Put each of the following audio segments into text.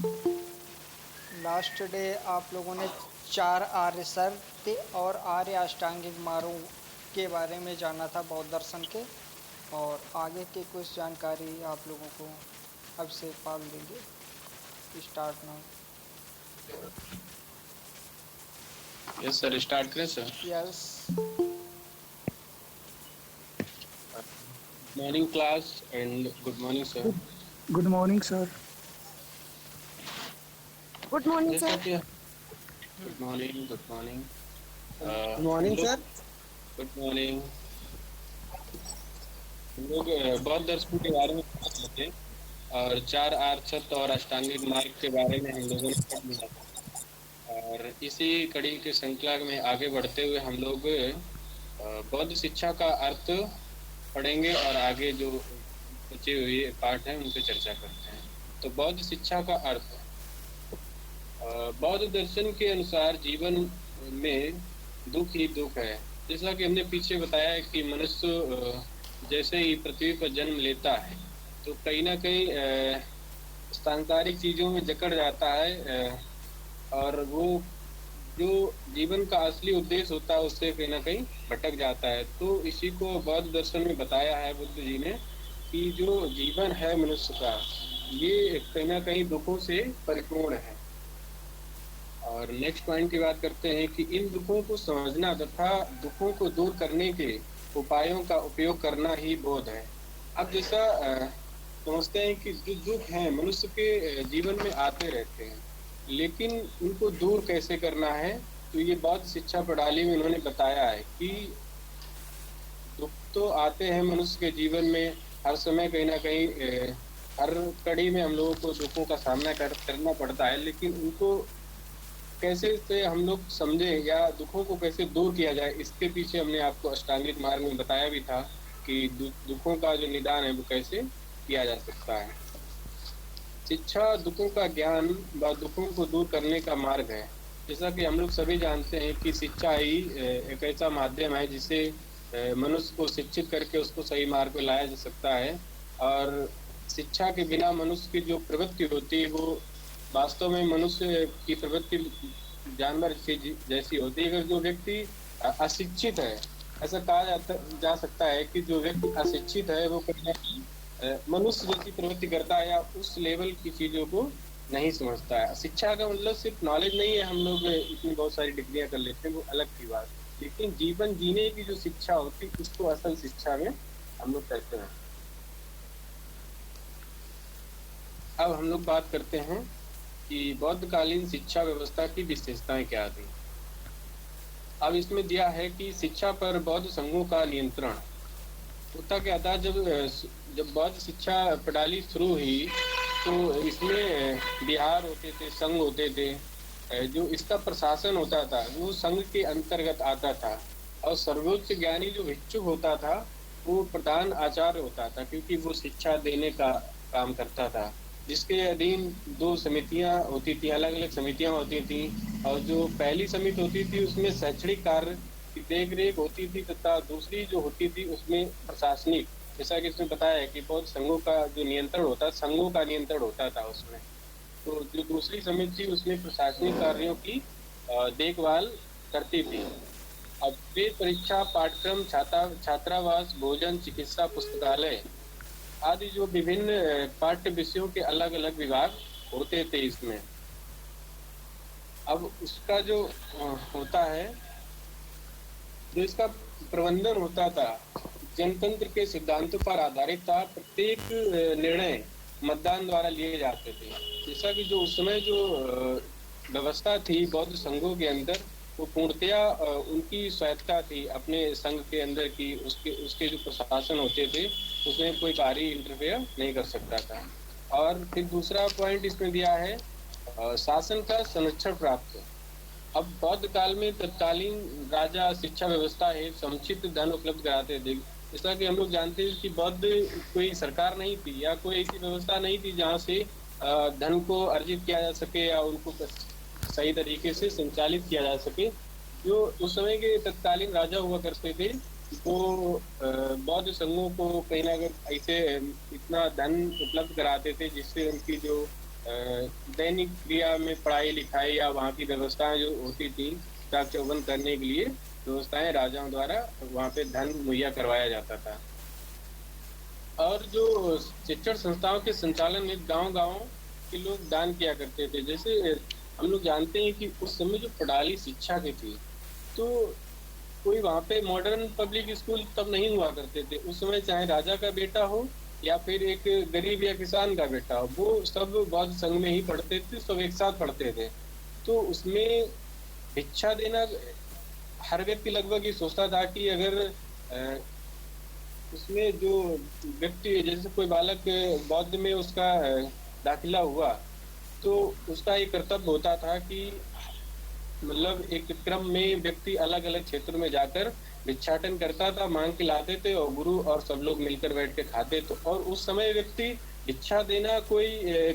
Last day आप लोगों ने चार आर्य सत्य और आर्य अष्टांगिक मार्गों के बारे में जाना था बौद्ध दर्शन के। और आगे की कुछ जानकारी आप लोगों को अब से पाल देंगे। Start now. Yes sir, start करें sir. Yes. Morning class and good morning sir. Good morning sir. Good morning जैसा सर। कि good morning, good morning. Good हम मॉर्निंग लोग सर। Good morning. हम लोग बौद्ध दर्शन के बारे में बात करते हैं और चार आर्य सत्य और अष्टांगिक मार्ग के बारे में हम लोगों ने पढ़ लिया था। और इसी कड़ी के श्रृंखला में आगे बढ़ते हुए हम लोग बौद्ध शिक्षा का अर्थ पढ़ेंगे और आगे जो बचे हुए पार्ट हैं उन पर चर्चा करते हैं। तो बौद्ध शिक्षा का अर्थ, बौद्ध दर्शन के अनुसार जीवन में दुख ही दुख है। जैसा कि हमने पीछे बताया है कि मनुष्य जैसे ही पृथ्वी पर जन्म लेता है तो कहीं ना कहीं सांसारिक चीजों में जकड़ जाता है, और वो जो जीवन का असली उद्देश्य होता है उससे कहीं ना कहीं भटक जाता है। तो इसी को बौद्ध दर्शन में बताया है बुद्ध जी ने कि जो जीवन है मनुष्य का, ये कहीं ना कहीं दुखों से परिपूर्ण है। और नेक्स्ट पॉइंट की बात करते हैं कि इन दुखों को समझना तथा दुखों को दूर करने के उपायों का उपयोग करना ही बोध है। अब जैसा समझते हैं कि जो दुख हैं मनुष्य के जीवन में आते रहते हैं, लेकिन उनको दूर कैसे करना है, तो ये बौद्ध शिक्षा प्रणाली में उन्होंने बताया है कि दुख तो आते हैं मनुष्य के जीवन में हर समय, कहीं ना कहीं हर कड़ी में हम लोगों को दुखों का सामना करना पड़ता है, लेकिन उनको कैसे से हम लोग समझें या दुखों को कैसे दूर किया जाए, इसके पीछे हमने आपको अष्टांगिक मार्ग में बताया भी था कि दुखों का जो निदान है वो कैसे किया जा सकता है। शिक्षा दुखों का ज्ञान व दुखों को दूर करने का मार्ग है। जैसा कि हम लोग सभी जानते हैं कि शिक्षा ही एक ऐसा माध्यम है जिसे मनुष्य को शिक्षित करके उसको सही मार्ग पे लाया जा सकता है। और शिक्षा के बिना मनुष्य की जो प्रवृत्ति होती है वो वास्तव में मनुष्य की प्रवृत्ति जानवर जैसी होती है। अगर जो व्यक्ति अशिक्षित है, ऐसा कहा जा सकता है कि जो व्यक्ति अशिक्षित है वो कहीं ना कहीं मनुष्य जैसी प्रवृत्ति करता है या उस लेवल की चीजों को नहीं समझता है। शिक्षा का मतलब सिर्फ नॉलेज नहीं है, हम लोग इतनी बहुत सारी डिग्रियां कर लेते हैं वो अलग की बात, लेकिन जीवन जीने की जो शिक्षा होती है उसको असल शिक्षा में हम लोग कहते हैं। अब हम लोग बात करते हैं कि बौद्धकालीन शिक्षा व्यवस्था की विशेषताएं क्या थी। अब इसमें दिया है कि शिक्षा पर बौद्ध संघों का नियंत्रण। होता क्या था, जब बौद्ध शिक्षा प्रणाली शुरू हुई तो इसमें विहार होते थे, संघ होते थे। जो इसका प्रशासन होता था वो संघ के अंतर्गत आता था, और सर्वोच्च ज्ञानी जो भिक्षुक होता था वो प्रधान आचार्य होता था, क्योंकि वो शिक्षा देने का काम करता था। जिसके अधीन दो समितियां होती थी, अलग अलग समितियां होती थी। और जो पहली समिति होती थी उसमें शैक्षणिक कार्य की देख रेख होती थी, तथा दूसरी जो होती थी उसमें प्रशासनिक, जैसा कि इसमें बताया है कि बहुत संघों का जो नियंत्रण होता, संघों का नियंत्रण होता था उसमें। तो जो दूसरी समिति थी उसमें प्रशासनिक कार्यों की देखभाल करती थी। अब वे परीक्षा, पाठ्यक्रम, छात्रावास, भोजन, चिकित्सा, पुस्तकालय आदि जो विभिन्न पाठ्य विषयों के अलग अलग विभाग होते थे इसमें। अब उसका जो होता है, जो इसका प्रबंधन होता था जनतंत्र के सिद्धांतों पर आधारित था। प्रत्येक निर्णय मतदान द्वारा लिए जाते थे। जैसा कि जो उस समय जो व्यवस्था थी बौद्ध संघों के अंदर, वो पूर्णतया उनकी स्वायत्ता थी अपने संघ के अंदर की, उसके जो प्रशासन होते थे उसमें कोई बाहरी इंटरफेयर नहीं कर सकता था। और फिर दूसरा पॉइंट इसमें दिया है शासन का संरक्षण प्राप्त। अब बौद्ध काल में तत्कालीन राजा शिक्षा व्यवस्था है समुचित धन उपलब्ध कराते थे। जैसा कि हम लोग जानते हैं कि बौद्ध कोई सरकार नहीं थी या कोई ऐसी व्यवस्था नहीं थी जहाँ से धन को अर्जित किया जा सके या उनको सही तरीके से संचालित किया जा सके। जो उस समय के तत्कालीन राजा हुआ करते थे वो बौद्ध संघों को कहीं ना कहीं ऐसे इतना धन उपलब्ध कराते थे जिससे उनकी जो दैनिक क्रिया में पढ़ाई लिखाई या वहाँ की व्यवस्थाएं जो होती थी चाक चौबंद करने के लिए व्यवस्थाएं राजाओं द्वारा वहाँ पे धन मुहैया करवाया जाता था। और जो शिक्षण संस्थाओं के संचालन में गांव-गांव के लोग दान किया करते थे। जैसे हम लोग जानते हैं कि उस समय जो प्रणाली शिक्षा की थी, तो कोई वहाँ पे मॉडर्न पब्लिक स्कूल तब नहीं हुआ करते थे। उस समय चाहे राजा का बेटा हो या फिर एक गरीब या किसान का बेटा हो, वो सब बौद्ध संघ में ही पढ़ते थे, सब एक साथ पढ़ते थे। तो उसमें भिक्षा देना हर व्यक्ति लगभग ये सोचता था कि अगर अ, उसमें जो व्यक्ति जैसे कोई बालक बौद्ध में उसका दाखिला हुआ, तो उसका ये कर्तव्य होता था कि मतलब एक क्रम में व्यक्ति अलग-अलग क्षेत्रों में जाकर भिक्षाटन करता था, माँग के लाते थे और गुरु और सब लोग मिलकर बैठ के खाते। तो और उस समय व्यक्ति भिक्षा देना कोई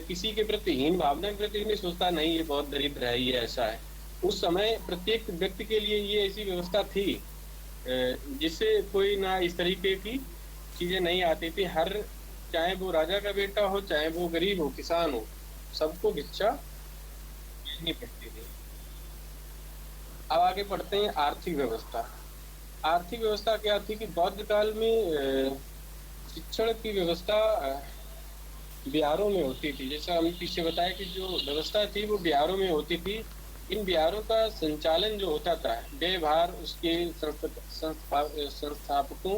किसी के प्रति हीन भावना के प्रति नहीं सोचता, नहीं ये बहुत दरिद्र है, ये ऐसा है। उस समय प्रत्येक व्यक्ति के लिए ये ऐसी व्यवस्था थी जिससे कोई ना इस तरीके की चीज़ें नहीं आती थी। हर चाहे वो राजा का बेटा हो, चाहे वो गरीब हो, किसान हो, सबको भिक्षा देनी पड़ती थी। अब आगे पढ़ते हैं आर्थिक व्यवस्था। आर्थिक व्यवस्था क्या थी कि बौद्ध काल में शिक्षण की व्यवस्था बिहारों में होती थी। जैसा हमने पीछे बताया कि जो व्यवस्था थी वो बिहारों में होती थी। इन बिहारों का संचालन जो होता था, व्ययभार उसके संस्थापकों,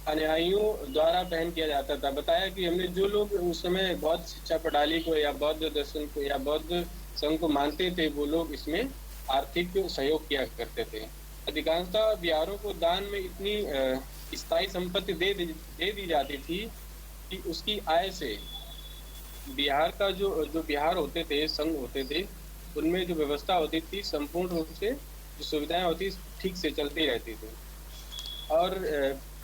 अनुयायियों द्वारा वहन किया जाता था। बताया कि हमने जो लोग उस समय बौद्ध शिक्षा प्रणाली को या बौद्ध दर्शन को या बौद्ध संघ को मानते थे, वो लोग इसमें आर्थिक सहयोग किया करते थे। अधिकांशतः बिहारों को दान में इतनी स्थायी संपत्ति दे दी जाती थी कि उसकी आय से बिहार का जो जो बिहार होते थे, संघ होते थे, उनमें जो व्यवस्था होती थी संपूर्ण रूप से जो सुविधाएं होती ठीक से चलती रहती थी। और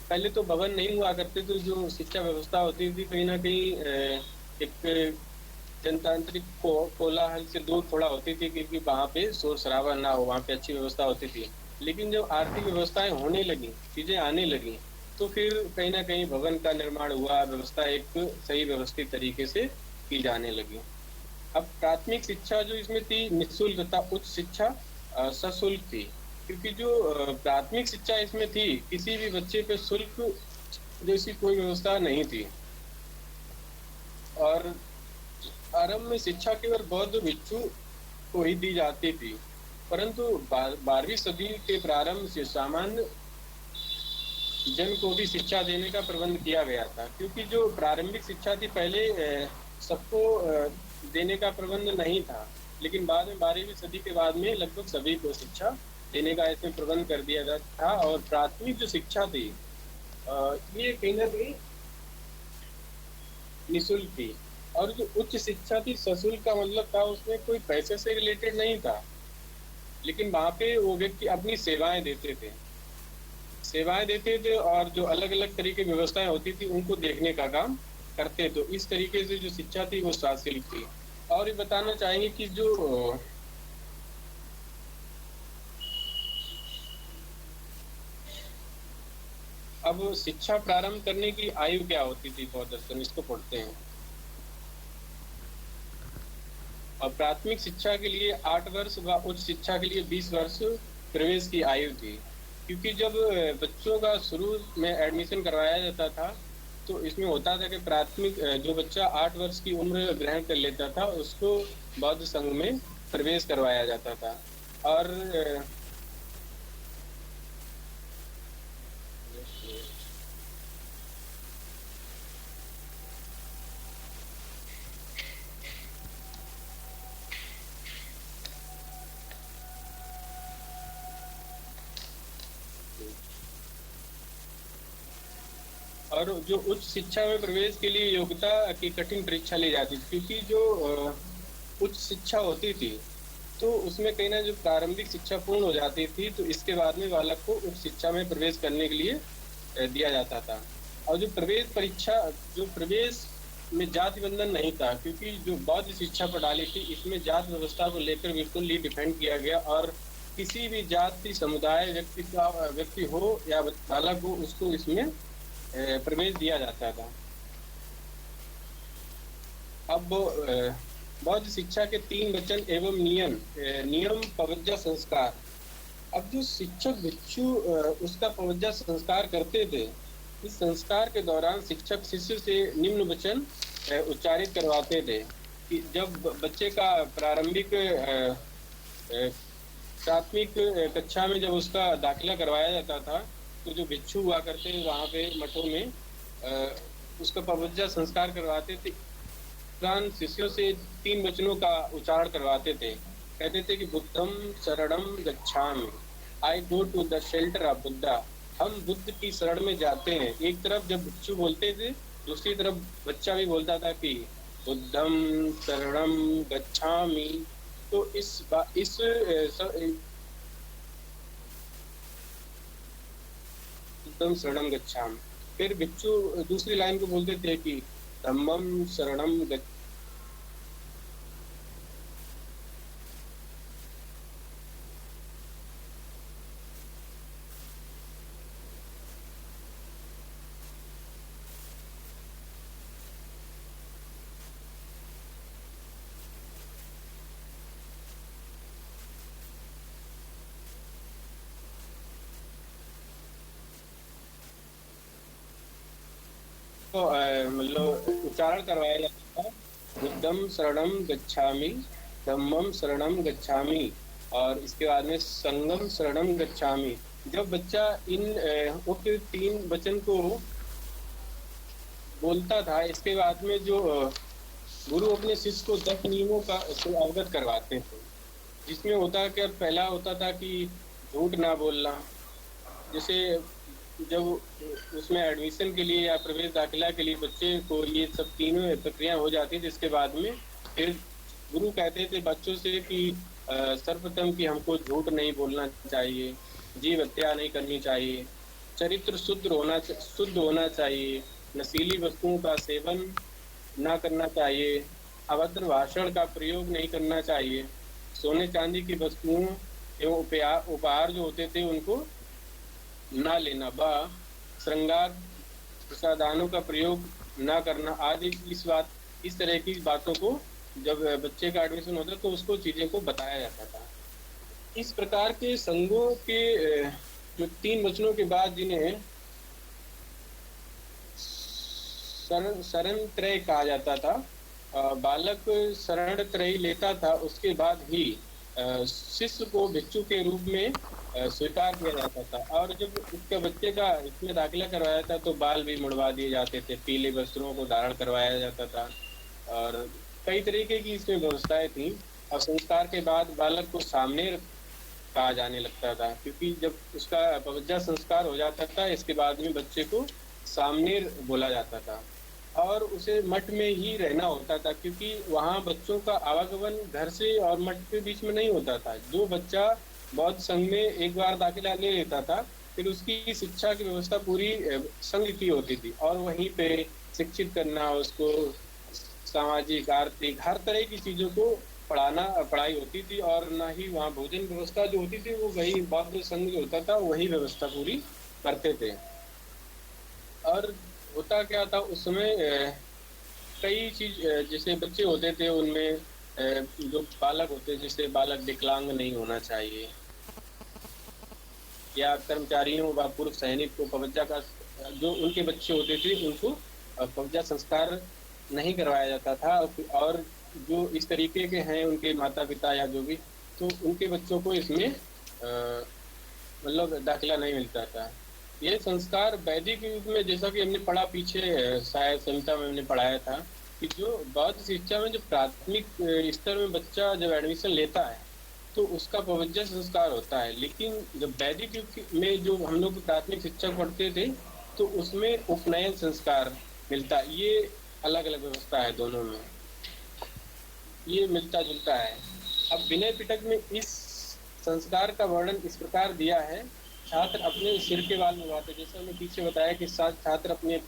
पहले तो भवन नहीं हुआ करते थे। जो शिक्षा व्यवस्था होती थी कहीं ना कहीं एक जनतांत्रिक कोलाहल से दूर थोड़ा होती थी, क्योंकि वहाँ पे शोर शराबा ना हो, वहाँ पे अच्छी व्यवस्था होती थी। लेकिन जब आर्थिक व्यवस्थाएं होने लगी, चीजें आने लगी, तो फिर कहीं ना कहीं भवन का निर्माण हुआ, व्यवस्था एक सही व्यवस्थित तरीके से की जाने लगी। अब प्राथमिक शिक्षा जो इसमें थी निःशुल्क तथा उच्च शिक्षा सशुल्क थी। क्योंकि जो प्राथमिक शिक्षा इसमें थी, किसी भी बच्चे पे शुल्क जैसी कोई व्यवस्था नहीं थी। और आरंभ में शिक्षा केवल बौद्ध भिक्षु को ही दी जाती थी, परंतु 12वीं सदी के प्रारंभ से सामान्य जन को भी शिक्षा देने का प्रबंध किया गया था। क्योंकि जो प्रारंभिक शिक्षा थी पहले सबको देने का प्रबंध नहीं था, लेकिन बाद में 12वीं सदी के बाद में लगभग सभी को शिक्षा देने का इसमें प्रबंध कर दिया गया था। और प्राथमिक जो शिक्षा थी ये कहीं ना कहीं निःशुल्क थी। और जो उच्च शिक्षा थी सशुल्क का मतलब था उसमें कोई पैसे से रिलेटेड नहीं था, लेकिन वहाँ पे वो व्यक्ति अपनी सेवाएं देते थे और जो अलग अलग तरीके की व्यवस्थाएं होती थी उनको देखने का काम करते। तो इस तरीके से जो शिक्षा थी वो सशुल्क थी। और ये बताना चाहेंगे कि जो अब शिक्षा प्रारंभ करने की आयु क्या होती थी बौद्ध दर्शन, इसको पढ़ते हैं। और प्राथमिक शिक्षा के लिए 8 वर्ष व उच्च शिक्षा के लिए 20 वर्ष प्रवेश की आयु थी। क्योंकि जब बच्चों का शुरू में एडमिशन करवाया जाता था तो इसमें होता था कि प्राथमिक जो बच्चा 8 वर्ष की उम्र ग्रहण कर लेता था उसको बौद्ध संघ में प्रवेश करवाया जाता था। और जो उच्च शिक्षा में प्रवेश के लिए योग्यता की कठिन परीक्षा ली जाती थी। क्योंकि जो उच्च शिक्षा होती थी तो उसमें कहीं ना जो प्रारंभिक शिक्षा पूर्ण हो जाती थी तो इसके बाद में बालक को उच्च शिक्षा में प्रवेश करने के लिए दिया जाता था। और जो प्रवेश परीक्षा, जो प्रवेश में जाति बंधन नहीं था, क्योंकि जो बौद्ध शिक्षा प्रणाली थी इसमें जात व्यवस्था को लेकर बिल्कुल ही डिफेंड किया गया। और किसी भी जाति समुदाय व्यक्ति हो या बालक हो उसको इसमें प्रवेश दिया जाता था। अब बौद्ध शिक्षा के 3 वचन एवं नियम पवज्जा संस्कार। अब जो शिक्षक भिक्षु उसका पवज्जा संस्कार करते थे, इस संस्कार के दौरान शिक्षक शिष्य से निम्न वचन उच्चारित करवाते थे कि जब बच्चे का प्रारंभिक प्राथमिक कक्षा में जब उसका दाखिला करवाया जाता था, तो जो भिक्षु हुआ करते वहाँ पे मठों में उसका पवज्जा संस्कार करवाते थे। शिष्यों से 3 वचनों का उच्चारण करवाते थे। कहते थे कि बुद्धम शरणम गच्छामि, I go to the shelter of Buddha. हम बुद्ध की शरण में जाते हैं। एक तरफ जब भिक्षु बोलते थे, दूसरी तरफ बच्चा भी बोलता था कि बुद्धम शरणम गच्छामि। तो बुद्धम शरणम गच्छामि। फिर भिक्षु दूसरी लाइन को बोलते थे कि धम्मम शरणम गच्छामि। तो मतलब उच्चारण करवाया जाता था, बुद्धम शरणम गच्छामि, धम्मम शरणम गच्छामि, और इसके बाद में संगम शरणम गच्छामि। जब बच्चा इन उक्त 3 वचन को बोलता था, इसके बाद में जो गुरु अपने शिष्य को 10 नियमों का से अवगत करवाते थे, जिसमें होता कि पहला होता था कि झूठ ना बोलना। जैसे जब उसमें एडमिशन के लिए या प्रवेश दाखिला के लिए बच्चे को ये सब तीनों प्रक्रिया हो जाती थी, जिसके बाद में फिर गुरु कहते थे बच्चों से कि सर्वप्रथम कि हमको झूठ नहीं बोलना चाहिए, जीव हत्या नहीं करनी चाहिए, चरित्र शुद्ध होना चाहिए, नशीली वस्तुओं का सेवन ना करना चाहिए, अभद्र भाषण का प्रयोग नहीं करना चाहिए, सोने चांदी की वस्तुओं एवं उपहार जो होते थे उनको ना लेना, व श्रृंगार प्रसादानों का प्रयोग ना करना आदि। इस तरह की बातों को जब बच्चे का एडमिशन होता तो उसको चीजें को बताया जाता था। इस प्रकार के संघों के जो 3 वचनों के बाद जिन्हें शरण त्रय कहा जाता था, बालक शरण त्रय लेता था, उसके बाद ही शिष्य को भिक्षु के रूप में स्वीकार किया जाता था। और जब उसके बच्चे का इसमें दाखिला करवाया था तो बाल भी मुड़वा दिए जाते थे, पीले वस्त्रों को धारण करवाया जाता था, और कई तरीके की इसमें व्यवस्थाएं थी। और संस्कार के बाद बालक को सामने कहा जाने लगता था, क्योंकि जब उसका पवज्जा संस्कार हो जाता था, इसके बाद में बच्चे को सामने बोला जाता था और उसे मठ में ही रहना होता था, क्योंकि वहाँ बच्चों का आवागमन घर से और मठ के बीच में नहीं होता था। जो बच्चा बौद्ध संघ में एक बार दाखिला ले लेता था, फिर उसकी शिक्षा की व्यवस्था पूरी संघ की होती थी, और वहीं पे शिक्षित करना, उसको सामाजिक आर्थिक हर तरह की चीजों को पढ़ाई होती थी। और ना ही वहाँ भोजन व्यवस्था जो होती थी वो वही बौद्ध संघ जो होता था वही व्यवस्था पूरी करते थे। और होता क्या था उस समय, कई चीज जैसे बच्चे होते थे उनमें जो बालक होते, जैसे बालक विकलांग नहीं होना चाहिए, या कर्मचारियों व पूर्व सैनिक को पवज्जा का जो उनके बच्चे होते थे उनको पवज्जा संस्कार नहीं करवाया जाता था। और जो इस तरीके के हैं उनके माता पिता या जो भी, तो उनके बच्चों को इसमें मतलब दाखिला नहीं मिलता था। ये संस्कार वैदिक युग में, जैसा कि हमने पढ़ा पीछे शायद संहिता में हमने पढ़ाया था, कि जो बौद्ध शिक्षा में जो प्राथमिक स्तर में बच्चा जब एडमिशन लेता है तो उसका पवज्जा संस्कार होता है। लेकिन जब वैदिक युग में जो हम लोग प्राथमिक शिक्षा पढ़ते थे तो उसमें उपनयन संस्कार मिलता है। ये अलग अलग व्यवस्था है दोनों में, ये मिलता जुलता है। अब विनय पिटक में इस संस्कार का वर्णन इस प्रकार दिया है, छात्र अपने सिर के बाल मुड़वाते, जैसे हमने पीछे बताया कि छात्र अपने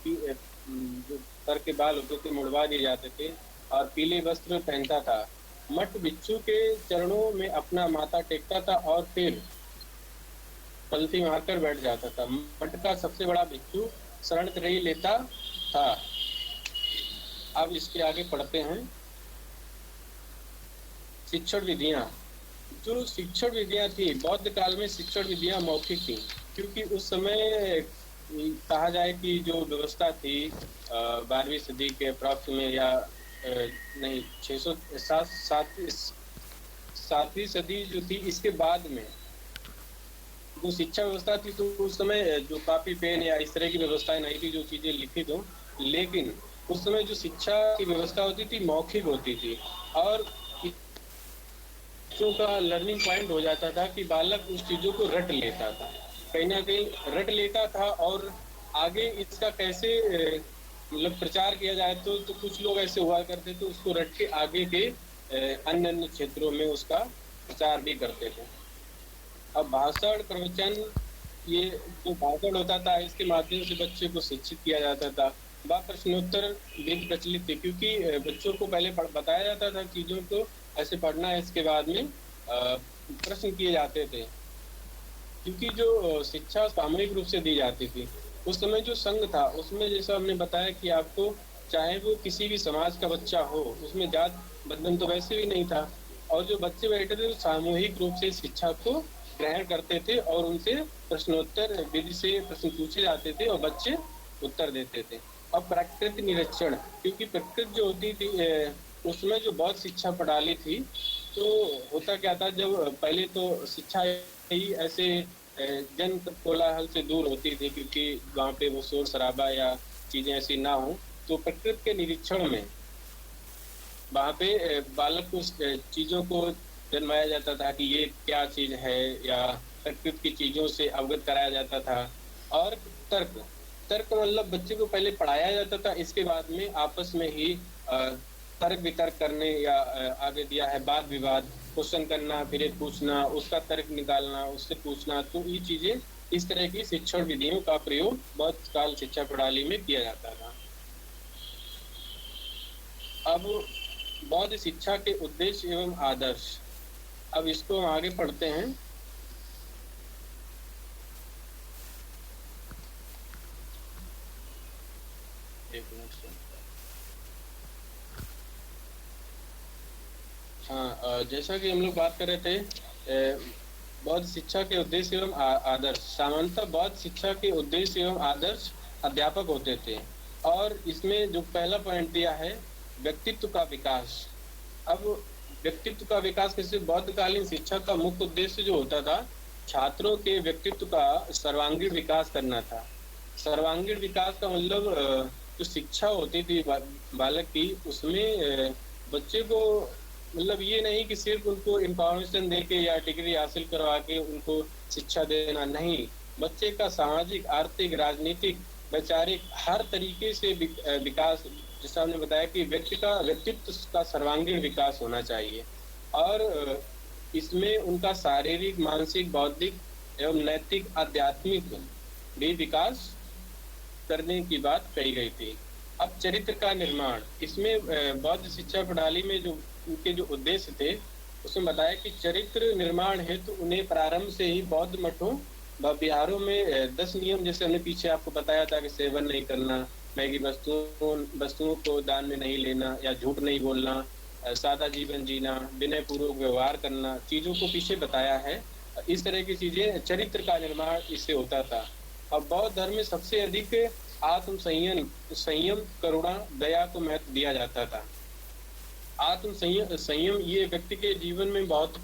जो सर के बाल होते थे मुड़वा दिए जाते थे और पीले वस्त्र पहनता था। मठ भिक्षु के चरणों में अपना माथा टेकता था और फिर पलथी मारकर बैठ जाता था। मठ का सबसे बड़ा भिक्षु शरण त्रयी लेता था। अब इसके आगे पढ़ते हैं। शिक्षण विधियां, जो शिक्षण विधियां थी बौद्ध काल में, शिक्षण विधियां मौखिक थी, क्योंकि उस समय कहा जाए कि जो व्यवस्था थी 12वीं सदी के अप्रॉक्स में, या नहीं, 600 सात सात 7वीं सदी जो थी इसके बाद में जो शिक्षा व्यवस्था थी, तो उस समय जो कॉपी पेन या इस तरह की व्यवस्थाएं नहीं थी जो चीजें लिखित हो, लेकिन उस समय जो शिक्षा की व्यवस्था होती थी मौखिक होती थी, और बच्चों का लर्निंग पॉइंट हो जाता था कि बालक उस चीजों को रट लेता था, कहीं ना कहीं रट लेता था, और आगे इसका कैसे मतलब प्रचार किया जाए, तो कुछ लोग ऐसे हुआ करते थे उसको रट के आगे के अन्य अन्य क्षेत्रों में उसका प्रचार भी करते थे। अब भाषण प्रवचन, ये जो भाषण होता था इसके माध्यम से बच्चे को शिक्षित किया जाता था। व प्रश्नोत्तर विधि प्रचलित थी, क्योंकि बच्चों को पहले बताया जाता था चीजों को ऐसे पढ़ना है, इसके बाद में प्रश्न किए जाते थे, क्योंकि जो शिक्षा सामूहिक रूप से दी जाती थी। उस समय जो संघ था उसमें जैसा हमने बताया कि आपको चाहे वो किसी भी समाज का बच्चा हो, उसमें जात बंधन तो वैसे भी नहीं था, और जो बच्चे बैठे थे वो सामूहिक रूप से शिक्षा को ग्रहण करते थे, और उनसे प्रश्नोत्तर विधि से प्रश्न पूछे जाते थे और बच्चे उत्तर देते थे। अब प्रकृति निरीक्षण, क्योंकि प्रकृति जो होती थी उसमें जो बौद्ध शिक्षा प्रणाली थी, तो होता क्या था, जब पहले तो शिक्षा ही ऐसे जन कोलाहल से दूर होती थी, क्योंकि वहाँ पे वो शोर शराबा या चीजें ऐसी ना हो, तो प्रकृति के निरीक्षण में वहाँ पे बालक को चीजों को जन्माया जाता था कि ये क्या चीज है, या प्रकृति की चीजों से अवगत कराया जाता था। और तर्क, तर्क मतलब बच्चे को पहले पढ़ाया जाता था, इसके बाद में आपस में ही तर्क वितर्क करने, या आगे दिया है वाद विवाद, क्वेश्चन करना, फिर एक पूछना, उसका तर्क निकालना, उससे पूछना, तो ये चीजें, इस तरह की शिक्षण विधियों का प्रयोग बौद्ध काल शिक्षा प्रणाली में किया जाता था। अब बौद्ध शिक्षा के उद्देश्य एवं आदर्श, अब इसको हम आगे पढ़ते हैं। एक मिनट से, हाँ, जैसा कि हम लोग बात कर रहे थे बौद्ध शिक्षा के उद्देश्य एवं आदर्श। सामान्यतः बौद्ध शिक्षा के उद्देश्य एवं आदर्श अध्यापक होते थे, और इसमें जो पहला पॉइंट दिया है व्यक्तित्व का विकास। अब व्यक्तित्व का विकास कैसे, बौद्धकालीन शिक्षा का मुख्य उद्देश्य जो होता था छात्रों के व्यक्तित्व का सर्वांगीण विकास करना था। सर्वांगीण विकास का मतलब जो शिक्षा होती थी बालक की, उसमें बच्चे को मतलब ये नहीं कि सिर्फ उनको इंफॉर्मेशन देके या डिग्री हासिल करवा के उनको शिक्षा देना, नहीं, बच्चे का सामाजिक, आर्थिक, राजनीतिक, वैचारिक हर तरीके से विकास, जैसा हमने बताया कि व्यक्ति का व्यक्तित्व का सर्वांगीण विकास होना चाहिए, और इसमें उनका शारीरिक, मानसिक, बौद्धिक एवं नैतिक, आध्यात्मिक भी विकास करने की बात कही गई थी। अब चरित्र का निर्माण, इसमें बौद्ध शिक्षा प्रणाली में जो उनके जो उद्देश्य थे उसमें बताया कि चरित्र निर्माण हेतु तो उन्हें प्रारंभ से ही बौद्ध मठों व विहारों में 10 नियम, जैसे हमने पीछे आपको बताया था कि सेवन नहीं करना, महंगी वस्तुओं को दान में नहीं लेना, या झूठ नहीं बोलना, सादा जीवन जीना, विनय पूर्वक व्यवहार करना, चीजों को पीछे बताया है। इस तरह की चीजें, चरित्र का निर्माण इससे होता था। अब बौद्ध धर्म में सबसे अधिक आत्म संयम, करुणा, दया को महत्व दिया जाता था। आत्म संयम ये व्यक्ति के जीवन में बहुत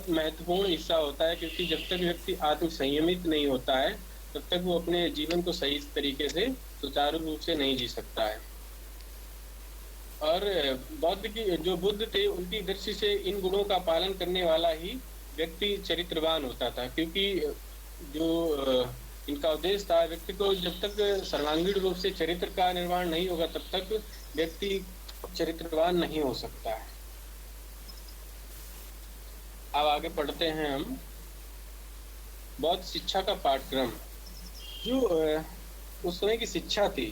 महत्वपूर्ण हिस्सा होता है, क्योंकि जब तक व्यक्ति आत्म संयमित नहीं होता है तब तक वो अपने जीवन को सही तरीके से सुचारू रूप से नहीं जी सकता है। और बौद्ध की जो बुद्ध थे उनकी दृष्टि से इन गुणों का पालन करने वाला ही व्यक्ति चरित्रवान होता था, क्योंकि जो इनका उद्देश्य था, व्यक्ति को जब तक सर्वांगीण रूप से चरित्र का निर्माण नहीं होगा तब तक व्यक्ति चरित्रवान नहीं हो सकता है। अब आगे पढ़ते हैं हम बौद्ध शिक्षा का पाठ्यक्रम। जो उस समय की शिक्षा थी,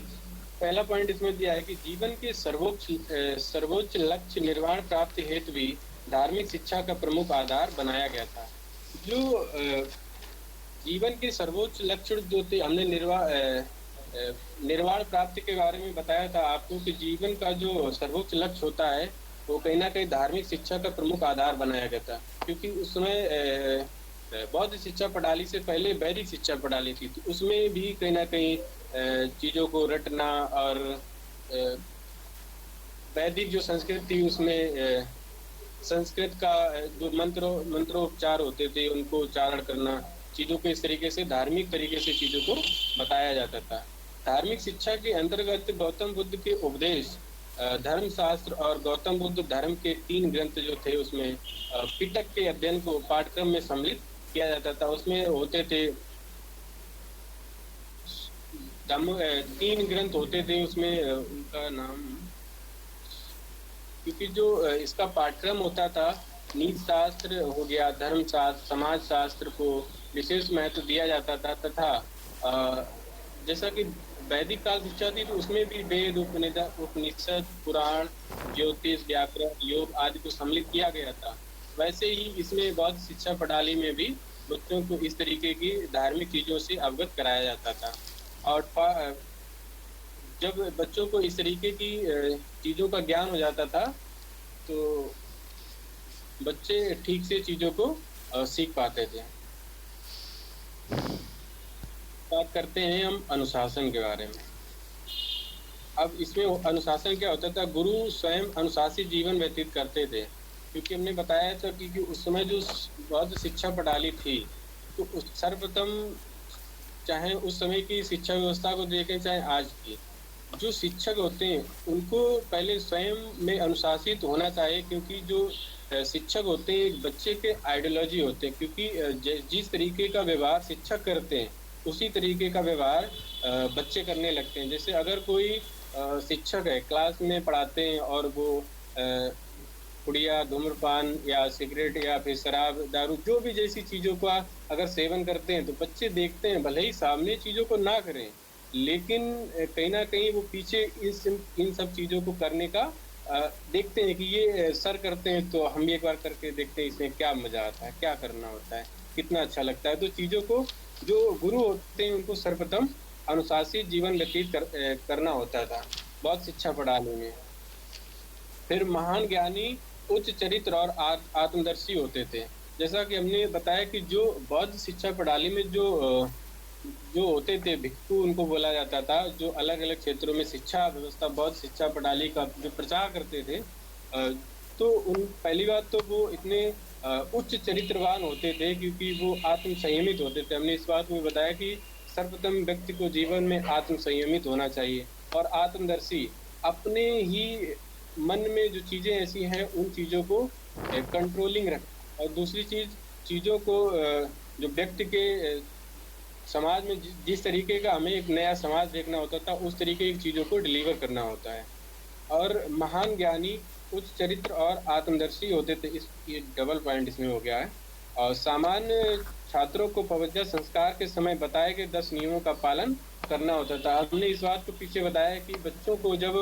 पहला पॉइंट इसमें दिया है कि जीवन के सर्वोच्च लक्ष्य निर्वाण प्राप्ति हेतु भी धार्मिक शिक्षा का प्रमुख आधार बनाया गया था। जो जीवन के सर्वोच्च लक्ष्य जो थे, हमने निर्वाण प्राप्ति के बारे में बताया था आपको कि जीवन का जो सर्वोच्च लक्ष्य होता है वो कहीं न कहीं धार्मिक शिक्षा का प्रमुख आधार बनाया गया था। क्योंकि उस समय बौद्ध शिक्षा प्रणाली से पहले वैदिक शिक्षा प्रणाली थी, तो उसमें भी कहीं न कहीं चीज़ों को रटना और अ, वैदिक जो संस्कृति थी उसमें संस्कृत का जो मंत्रोच्चार होते थे, उनको उच्चारण करना, चीज़ों को इस तरीके से धार्मिक तरीके से चीज़ों को बताया जाता था। धार्मिक शिक्षा के अंतर्गत गौतम बुद्ध के उपदेश, धर्मशास्त्र और गौतम बुद्ध धर्म के 3 ग्रंथ जो थे उसमें पिटक के अध्ययन को पाठ्यक्रम में सम्मिलित किया जाता था। उसमें होते थे 3 ग्रंथ होते थे उसमें उनका नाम, क्योंकि जो इसका पाठ्यक्रम होता था, नीति शास्त्र हो गया, धर्म शास्त्र, समाज शास्त्र को विशेष महत्व दिया जाता था तथा जैसा कि वैदिक काल शिक्षा थी तो उसमें भी वेद, उपनिषद, पुराण, ज्योतिष, व्याकरण, योग आदि को सम्मिलित किया गया था। वैसे ही इसमें बौद्ध शिक्षा प्रणाली में भी बच्चों को इस तरीके की धार्मिक चीज़ों से अवगत कराया जाता था। और जब बच्चों को इस तरीके की चीज़ों का ज्ञान हो जाता था, तो बच्चे ठीक से चीज़ों को सीख पाते थे। बात करते हैं हम अनुशासन के बारे में। अब इसमें अनुशासन क्या होता था? गुरु स्वयं अनुशासित जीवन व्यतीत करते थे, क्योंकि हमने बताया था कि उस समय जो बौद्ध शिक्षा प्रणाली थी, तो उस सर्वप्रथम चाहे उस समय की शिक्षा व्यवस्था को देखें चाहे आज की, जो शिक्षक होते हैं उनको पहले स्वयं में अनुशासित होना चाहिए, क्योंकि जो शिक्षक होते हैं एक बच्चे के आइडियोलॉजी होते हैं, क्योंकि जिस तरीके का व्यवहार शिक्षक करते हैं उसी तरीके का व्यवहार बच्चे करने लगते हैं। जैसे अगर कोई शिक्षक है, क्लास में पढ़ाते हैं और वो पुड़िया, धूम्रपान या सिगरेट या फिर शराब, दारू, जो भी जैसी चीज़ों का अगर सेवन करते हैं तो बच्चे देखते हैं, भले ही सामने चीज़ों को ना करें, लेकिन कहीं न कहीं वो पीछे इन सब चीज़ों को करने का देखते हैं कि ये सर करते हैं तो हम भी एक बार करके देखते हैं, इसमें क्या मज़ा आता है, क्या करना होता है, कितना अच्छा लगता है। तो चीज़ों को जो गुरु होते हैं उनको सर्वप्रथम अनुशासित जीवन व्यतीत करना होता था बौद्ध शिक्षा प्रणाली में। फिर महान ज्ञानी उच्च चरित्र और आत्मदर्शी होते थे। जैसा कि हमने बताया कि जो बौद्ध शिक्षा प्रणाली में जो होते थे भिक्षु, उनको बोला जाता था, जो अलग-अलग क्षेत्रों में शिक्षा व्यवस्था बौद्ध शिक्षा प्रणाली का जो प्रचार करते थे, तो पहली बात तो वो इतने उच्च चरित्रवान होते थे क्योंकि वो आत्म संयमित होते थे। हमने इस बात में बताया कि सर्वप्रथम व्यक्ति को जीवन में आत्म संयमित होना चाहिए और आत्मदर्शी, अपने ही मन में जो चीज़ें ऐसी हैं उन चीज़ों को कंट्रोलिंग रख, और दूसरी चीज़ चीज़ों को जो व्यक्ति के समाज में जिस तरीके का हमें एक नया समाज देखना होता था उस तरीके की चीज़ों को डिलीवर करना होता है। और महान ज्ञानी उच्च चरित्र और आत्मदर्शी होते थे, ये डबल पॉइंट इसमें हो गया है। और सामान्य छात्रों को पवज्जा संस्कार के समय बताए गए 10 नियमों का पालन करना होता था। हमने इस बात को पीछे बताया कि बच्चों को जब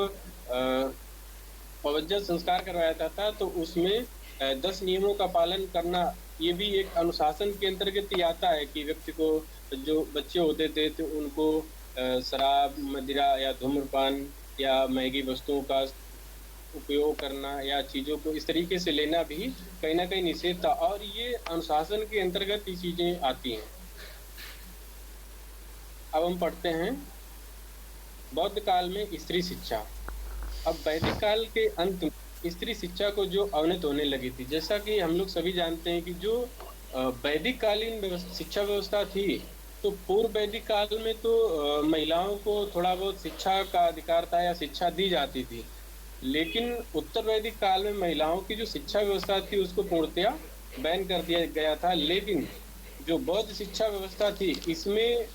पवज्जा संस्कार करवाया जाता था तो उसमें 10 नियमों का पालन करना, ये भी एक अनुशासन के अंतर्गत ही आता है कि व्यक्ति को, जो बच्चे होते थे तो उनको शराब, मदिरा या धूम्रपान या महंगी वस्तुओं का उपयोग करना या चीज़ों को इस तरीके से लेना भी कहीं न कहीं निषेध था, और ये अनुशासन के अंतर्गत ये चीज़ें आती हैं। अब हम पढ़ते हैं बौद्ध काल में स्त्री शिक्षा। अब वैदिक काल के अंत में स्त्री शिक्षा को जो अवनत होने लगी थी, जैसा कि हम लोग सभी जानते हैं कि जो वैदिक कालीन शिक्षा व्यवस्था थी, तो पूर्व वैदिक काल में तो महिलाओं को थोड़ा बहुत शिक्षा का अधिकार था या शिक्षा दी जाती थी, लेकिन उत्तर वैदिक काल में महिलाओं की जो शिक्षा व्यवस्था थी उसको पूर्णतया बैन कर दिया गया था। लेकिन जो बौद्ध शिक्षा व्यवस्था थी इसमें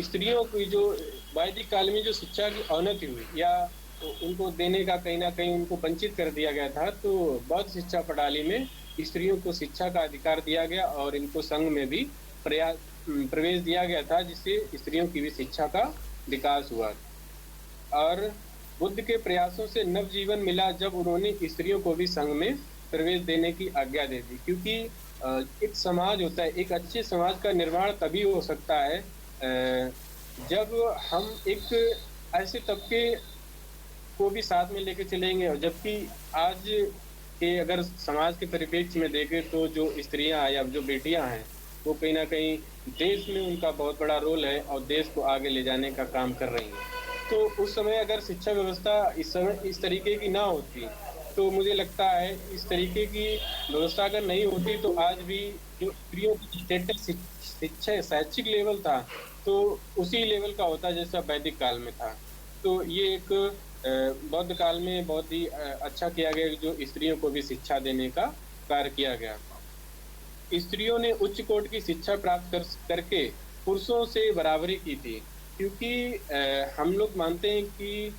स्त्रियों की जो वैदिक काल में जो शिक्षा की अवनति हुई या तो उनको देने का कहीं न कहीं उनको वंचित कर दिया गया था, तो बौद्ध शिक्षा प्रणाली में स्त्रियों को शिक्षा का अधिकार दिया गया और इनको संघ में भी प्रवेश दिया गया था, जिससे स्त्रियों की भी शिक्षा का विकास हुआ। और बुद्ध के प्रयासों से नवजीवन मिला जब उन्होंने स्त्रियों को भी संघ में प्रवेश देने की आज्ञा दे दी, क्योंकि एक समाज होता है, एक अच्छे समाज का निर्माण तभी हो सकता है जब हम एक ऐसे तबके को भी साथ में लेके चलेंगे। और जबकि आज के अगर समाज के परिप्रेक्ष्य में देखें तो जो स्त्रियां या जो बेटियां हैं, वो कहीं न कहीं देश में उनका बहुत बड़ा रोल है और देश को आगे ले जाने का काम कर रही हैं। तो उस समय अगर शिक्षा व्यवस्था इस समय इस तरीके की ना होती, तो मुझे लगता है इस तरीके की व्यवस्था अगर नहीं होती तो आज भी जो स्त्रियों की स्टेटस शिक्षा शैक्षिक लेवल था, तो उसी लेवल का होता जैसा वैदिक काल में था। तो ये एक बौद्ध काल में बहुत ही अच्छा किया गया कि जो स्त्रियों को भी शिक्षा देने का कार्य किया गया। स्त्रियों ने उच्च कोटि की शिक्षा प्राप्त करके पुरुषों से बराबरी की थी, क्योंकि हम लोग मानते हैं कि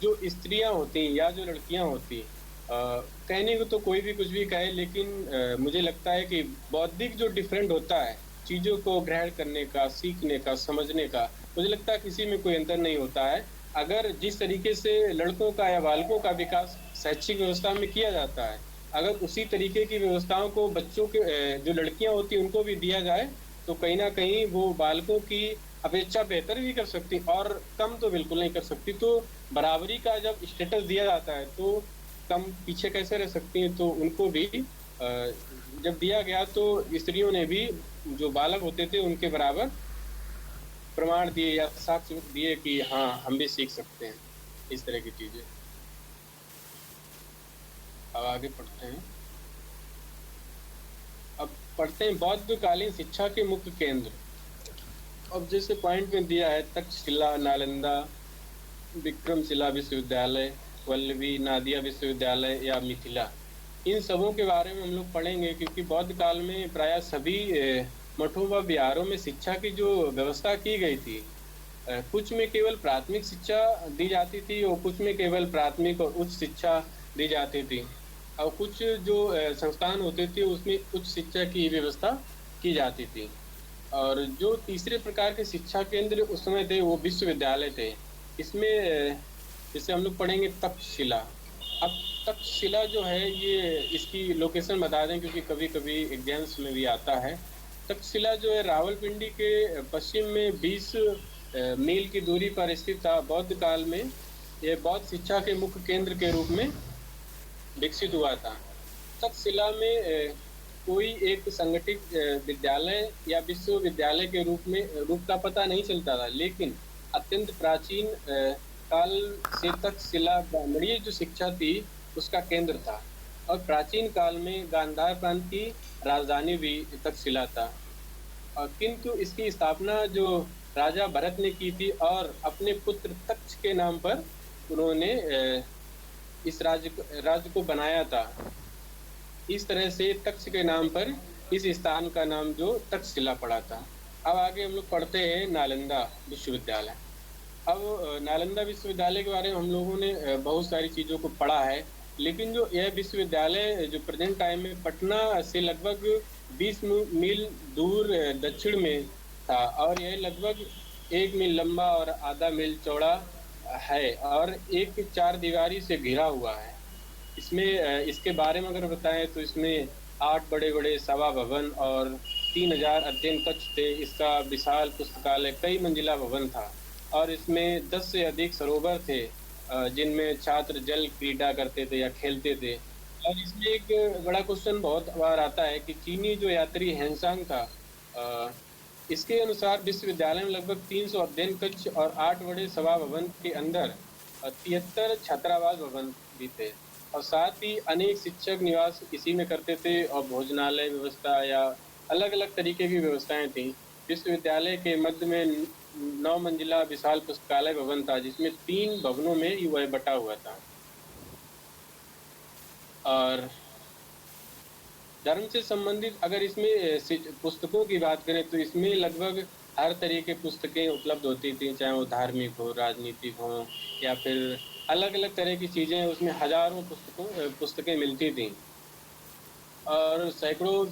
जो स्त्रियां होती हैं या जो लड़कियां होती कहने को तो कोई भी कुछ भी कहे, लेकिन मुझे लगता है कि बौद्धिक जो डिफरेंट होता है चीजों को ग्रहण करने का, सीखने का, समझने का, मुझे लगता है किसी में कोई अंतर नहीं होता है। अगर जिस तरीके से लड़कों का या बालकों का विकास शैक्षिक व्यवस्था में किया जाता है, अगर उसी तरीके की व्यवस्थाओं को बच्चों के जो लड़कियां होती हैं उनको भी दिया जाए, तो कहीं न कहीं वो बालकों की अपेक्षा बेहतर भी कर सकती और कम तो बिल्कुल नहीं कर सकती। तो बराबरी का जब स्टेटस दिया जाता है, तो कम पीछे कैसे रह सकती हैं? तो उनको भी जब दिया गया तो स्त्रियों ने भी जो बालक होते थे उनके बराबर प्रमाण दिए या साक्ष्य दिए कि हाँ, हम भी सीख सकते हैं, इस तरह की चीज़ें। अब आगे पढ़ते हैं। अब पढ़ते हैं बौद्धकालीन शिक्षा के मुख्य केंद्र। अब जैसे पॉइंट में दिया है तक्षशिला, नालंदा, विक्रमशिला विश्वविद्यालय, वल्लभी नादिया विश्वविद्यालय या मिथिला, इन सबों के बारे में हम लोग पढ़ेंगे, क्योंकि बौद्ध काल में प्रायः सभी मठों व विहारों में शिक्षा की जो व्यवस्था की गई थी, कुछ में केवल प्राथमिक शिक्षा दी जाती थी और कुछ में केवल प्राथमिक और उच्च शिक्षा दी जाती थी, और कुछ जो संस्थान होते थे उसमें उच्च शिक्षा की व्यवस्था की जाती थी। और जो तीसरे प्रकार के शिक्षा केंद्र उस समय थे वो विश्वविद्यालय थे। इसमें जैसे हम लोग पढ़ेंगे तक्षशिला। अब तक्षशिला जो है ये इसकी लोकेशन बता दें, क्योंकि कभी-कभी एग्जाम्स में भी आता है। तक्षशिला जो है रावलपिंडी के पश्चिम में 20 मील की दूरी पर स्थित था। बौद्ध काल में यह बौद्ध शिक्षा के मुख्य केंद्र के रूप में विकसित हुआ था। तक्षशिला में कोई एक संगठित विद्यालय या विश्वविद्यालय के रूप का पता नहीं चलता था, लेकिन अत्यंत प्राचीन काल से तक्षशिला ब्राह्मणीय जो शिक्षा थी उसका केंद्र था, और प्राचीन काल में गांधार प्रांत की राजधानी भी तक्षशिला था। किंतु इसकी स्थापना जो राजा भरत ने की थी और अपने पुत्र तक्ष के नाम पर उन्होंने इस राज्य को बनाया था। इस तरह से तक्ष के नाम पर इस स्थान का नाम जो तक्षशिला पड़ा था। अब आगे हम लोग पढ़ते हैं नालंदा विश्वविद्यालय। अब नालंदा विश्वविद्यालय के बारे में हम लोगों ने बहुत सारी चीज़ों को पढ़ा है, लेकिन जो यह विश्वविद्यालय जो प्रेजेंट टाइम में पटना से लगभग 20 मील दूर दक्षिण में था, और यह लगभग 1 मील लंबा और आधा मील चौड़ा है और एक 4 दीवारी से घिरा हुआ है। इसमें इसके बारे में अगर बताएं तो इसमें 8 बड़े-बड़े सभा भवन और 3000 अध्ययन कक्ष थे। इसका विशाल पुस्तकालय कई मंजिला भवन था, और इसमें 10 से अधिक सरोवर थे जिनमें छात्र जल क्रीड़ा करते थे या खेलते थे। और इसमें एक बड़ा क्वेश्चन बहुत बार आता है कि चीनी जो यात्री हेनसांग था, इसके अनुसार विश्वविद्यालय में लगभग 300 अध्ययन कक्ष और 8 बड़े सभा भवन के अंदर 73 छात्रावास भवन भी थे, और साथ ही अनेक शिक्षक निवास इसी में करते थे, और भोजनालय व्यवस्था या अलग-अलग तरीके की व्यवस्थाएं थी। विश्वविद्यालय के मध्य में 9 मंजिला विशाल पुस्तकालय भवन था, जिसमें 3 भवनों में वह बटा हुआ था। और धर्म से संबंधित अगर इसमें पुस्तकों की बात करें तो इसमें लगभग हर तरह की पुस्तकें उपलब्ध होती थी, चाहे वो धार्मिक हो, राजनीतिक हो, या फिर अलग-अलग तरह की चीज़ें। उसमें हज़ारों पुस्तकें मिलती थीं, और सैकड़ों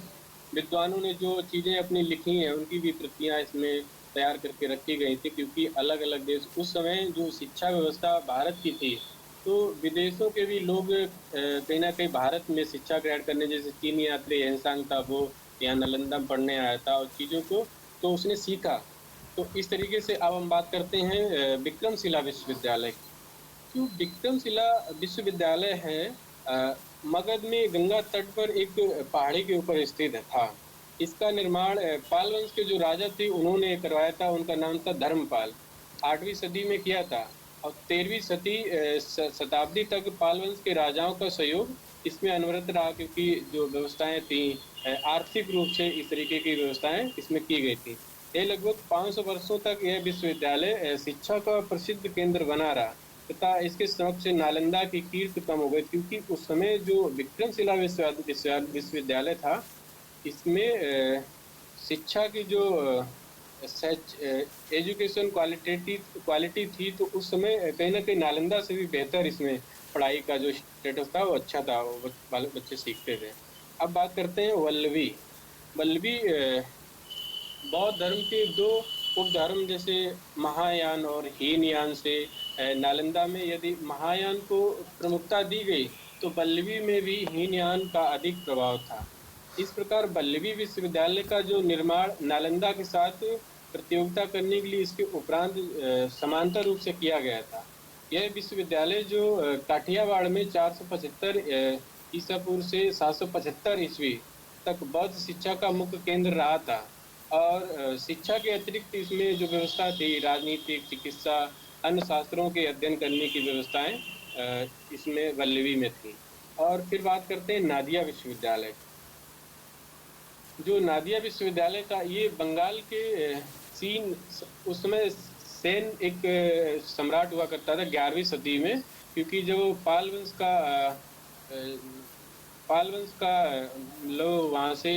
विद्वानों ने जो चीज़ें अपनी लिखी हैं उनकी भी प्रतियां इसमें तैयार करके रखी गई थी, क्योंकि अलग-अलग देश उस समय जो शिक्षा व्यवस्था भारत की थी, तो विदेशों के भी लोग कहीं न कहीं भारत में शिक्षा ग्रहण करने, जैसे चीनी यात्री हेनसांग था, वो यहाँ नालंदा में पढ़ने आया था और चीज़ों को तो उसने सीखा। तो इस तरीके से अब हम बात करते हैं विक्रमशिला विश्वविद्यालय की। जो विक्रमशिला विश्वविद्यालय है मगध में गंगा तट पर एक पहाड़ी के ऊपर स्थित था। इसका निर्माण पाल वंश के जो राजा थे उन्होंने करवाया था। उनका नाम था धर्मपाल। 8वीं सदी में किया था और 13वीं शताब्दी तक पाल वंश के राजाओं का सहयोग इसमें अनवरत रहा, क्योंकि जो व्यवस्थाएं थी आर्थिक रूप से इस तरीके की व्यवस्थाएं इसमें की गई थी। ये लगभग 500 वर्षों तक यह विश्वविद्यालय शिक्षा का प्रसिद्ध केंद्र बना रहा तथा इसके समक्ष नालंदा की कीर्ति कम हो गई, क्योंकि उस समय जो विक्रमशिला विश्वविद्यालय था इसमें शिक्षा की जो एजुकेशन क्वालिटी थी, तो उस समय कहीं ना कहीं नालंदा से भी बेहतर इसमें पढ़ाई का जो स्टेटस था वो अच्छा था, वो बच्चे सीखते थे। अब बात करते हैं वल्लभी। वल्लभी बौद्ध धर्म के दो उपधर्म जैसे महायान और हीनयान से नालंदा में यदि महायान को प्रमुखता दी गई तो वल्लभी में भी हीनयान का अधिक प्रभाव था। इस प्रकार वल्लभी विश्वविद्यालय का जो निर्माण नालंदा के साथ प्रतियोगिता करने के लिए इसके उपरांत समांतर रूप से किया गया था। यह विश्वविद्यालय जो काठियावाड़ में 475 ईसा पूर्व से 775 ईस्वी तक बौद्ध शिक्षा का मुख्य केंद्र रहा था। और शिक्षा के अतिरिक्त इसमें जो व्यवस्था थी राजनीतिक, चिकित्सा, अन्य शास्त्रों के अध्ययन करने की व्यवस्थाएं इसमें वल्लभी में थी। और फिर बात करते हैं नादिया विश्वविद्यालय। जो नादिया विश्वविद्यालय था ये बंगाल के चीन, उस समय सेन एक सम्राट हुआ करता था 11वीं सदी में, क्योंकि जो पाल वंश का लो वहाँ से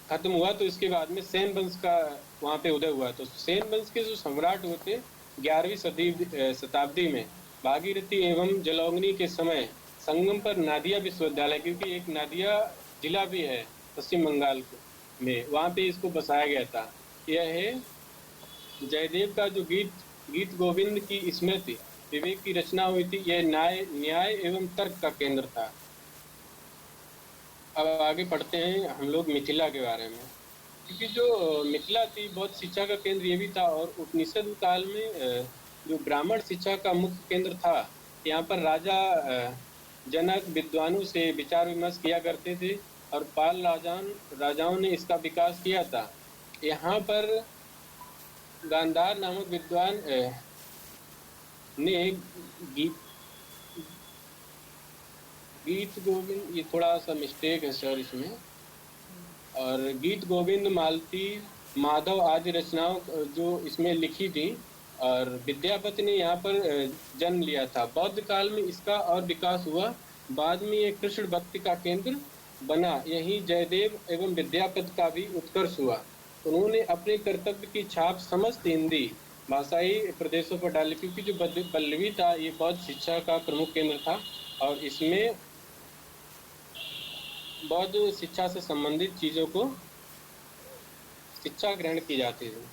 खत्म हुआ तो इसके बाद में सेन वंश का वहाँ पे उदय हुआ। तो सेन वंश के जो सम्राट हुए थे 11वीं शताब्दी में भागीरथी एवं जलौगनी के समय संगम पर नादिया विश्वविद्यालय, क्योंकि एक नादिया जिला भी है पश्चिम बंगाल में, वहाँ पे इसको बसाया गया था। यह है जयदेव का जो गीत गोविंद की स्मृति विवेक की रचना हुई थी। यह न्याय एवं तर्क का केंद्र था। अब आगे पढ़ते हैं हम लोग मिथिला के बारे में, क्योंकि जो मिथिला थी बौद्ध शिक्षा का केंद्र ये भी था और उपनिषद काल में जो ब्राह्मण शिक्षा का मुख्य केंद्र था। यहाँ पर राजा जनक विद्वानों से विचार विमर्श किया करते थे और पाल राजाओं ने इसका विकास किया था। यहाँ पर गांधार नामक विद्वान ने गीत गोविंद, ये थोड़ा सा मिस्टेक है सर इसमें, और गीत गोविंद, मालती, माधव आदि रचनाओं जो इसमें लिखी थी और विद्यापति ने यहाँ पर जन्म लिया था। बौद्ध काल में इसका और विकास हुआ। बाद में ये कृष्ण भक्ति का केंद्र बना। यहीं जयदेव एवं विद्यापति का भी उत्कर्ष हुआ। उन्होंने अपने कर्तव्य की छाप समस्त हिंदी भाषाई प्रदेशों पर डाली, क्योंकि जो वल्लभी था ये बौद्ध शिक्षा का प्रमुख केंद्र था और इसमें बौद्ध शिक्षा से संबंधित चीजों को शिक्षा ग्रहण की जाती थी।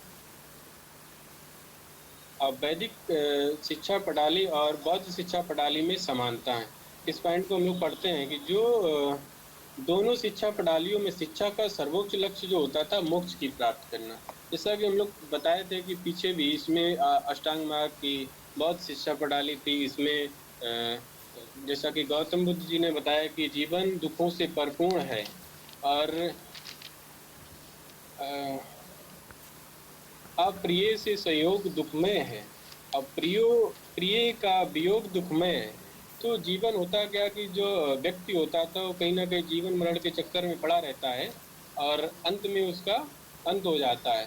अब वैदिक शिक्षा प्रणाली और बौद्ध शिक्षा प्रणाली में समानता है। इस पॉइंट को हम लोग पढ़ते हैं कि जो दोनों शिक्षा प्रणालियों में शिक्षा का सर्वोच्च लक्ष्य जो होता था मोक्ष की प्राप्त करना। जैसा कि हम लोग बताए थे कि पीछे भी इसमें अष्टांग मार्ग की बौद्ध शिक्षा प्रणाली थी। इसमें जैसा कि गौतम बुद्ध जी ने बताया कि जीवन दुखों से परिपूर्ण है और अप्रिय से संयोग दुखमय है, प्रिय का वियोग दुखमय है। तो जीवन होता क्या कि जो व्यक्ति होता था वो कहीं ना कहीं जीवन मरण के चक्कर में पड़ा रहता है और अंत में उसका अंत हो जाता है।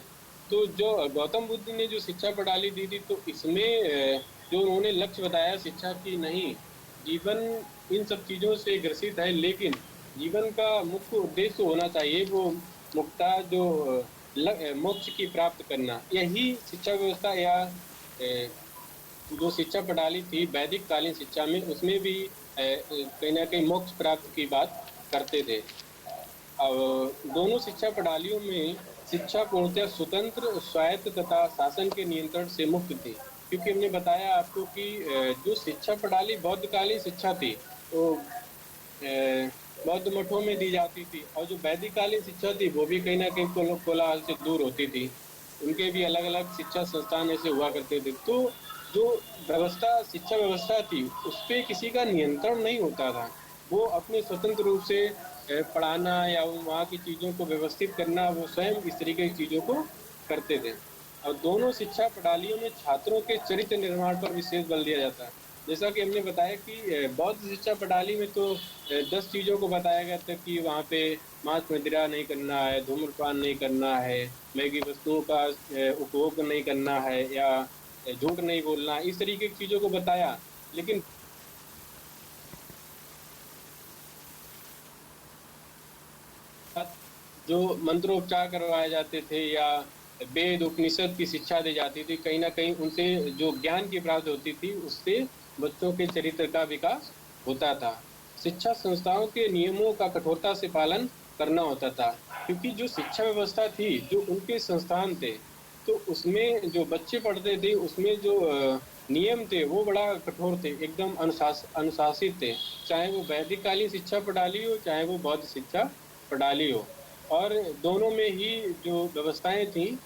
तो जो गौतम बुद्ध ने जो शिक्षा प्रणाली दी थी तो इसमें जो उन्होंने लक्ष्य बताया शिक्षा की, नहीं, जीवन इन सब चीज़ों से ग्रसित है, लेकिन जीवन का मुख्य उद्देश्य होना चाहिए वो मुक्ता, जो मोक्ष की प्राप्त करना। यही शिक्षा व्यवस्था या जो शिक्षा प्रणाली थी वैदिक कालीन शिक्षा में, उसमें भी कहीं ना कहीं मोक्ष प्राप्त की बात करते थे। अब दोनों शिक्षा प्रणालियों में शिक्षा पूर्णतः स्वतंत्र, स्वायत्त तथा शासन के नियंत्रण से मुक्त थी। क्योंकि हमने बताया आपको कि जो शिक्षा प्रणाली बौद्धकालीन शिक्षा थी वो बौद्ध मठों में दी जाती थी और जो वैदिककालीन शिक्षा थी वो भी कहीं ना कहीं कोलाहल से दूर होती थी। उनके भी अलग अलग शिक्षा संस्थान ऐसे हुआ करते थे। तो जो व्यवस्था शिक्षा व्यवस्था थी उस पे किसी का नियंत्रण नहीं होता था। वो अपने स्वतंत्र रूप से पढ़ाना या वहाँ की चीज़ों को व्यवस्थित करना, वो स्वयं इस तरीके की चीज़ों को करते थे। और दोनों शिक्षा प्रणालियों में छात्रों के चरित्र निर्माण पर विशेष बल दिया जाता है। जैसा कि हमने बताया कि बौद्ध शिक्षा प्रणाली में तो 10 चीज़ों को बताया गया था कि वहाँ पे मांस मदिरा नहीं करना है, धूम्रपान नहीं करना है, महंगी वस्तुओं का उपभोग नहीं करना है, या झूठ नहीं बोलना, इस तरीके की चीज़ों को बताया। लेकिन जो मंत्रोपचार करवाए जाते थे या वेद उपनिषद की शिक्षा दी जाती थी, कहीं ना कहीं उनसे जो ज्ञान की प्राप्ति होती थी उससे बच्चों के चरित्र का विकास होता था। शिक्षा संस्थाओं के नियमों का कठोरता से पालन करना होता था, क्योंकि जो शिक्षा व्यवस्था थी, जो उनके संस्थान थे, तो उसमें जो बच्चे पढ़ते थे उसमें जो नियम थे वो बड़ा कठोर थे, एकदम अनुशासित थे। चाहे वो वैदिक कालीन शिक्षा प्रणाली हो, चाहे वो बौद्ध शिक्षा प्रणाली हो। और दोनों में ही जो व्यवस्थाएं थी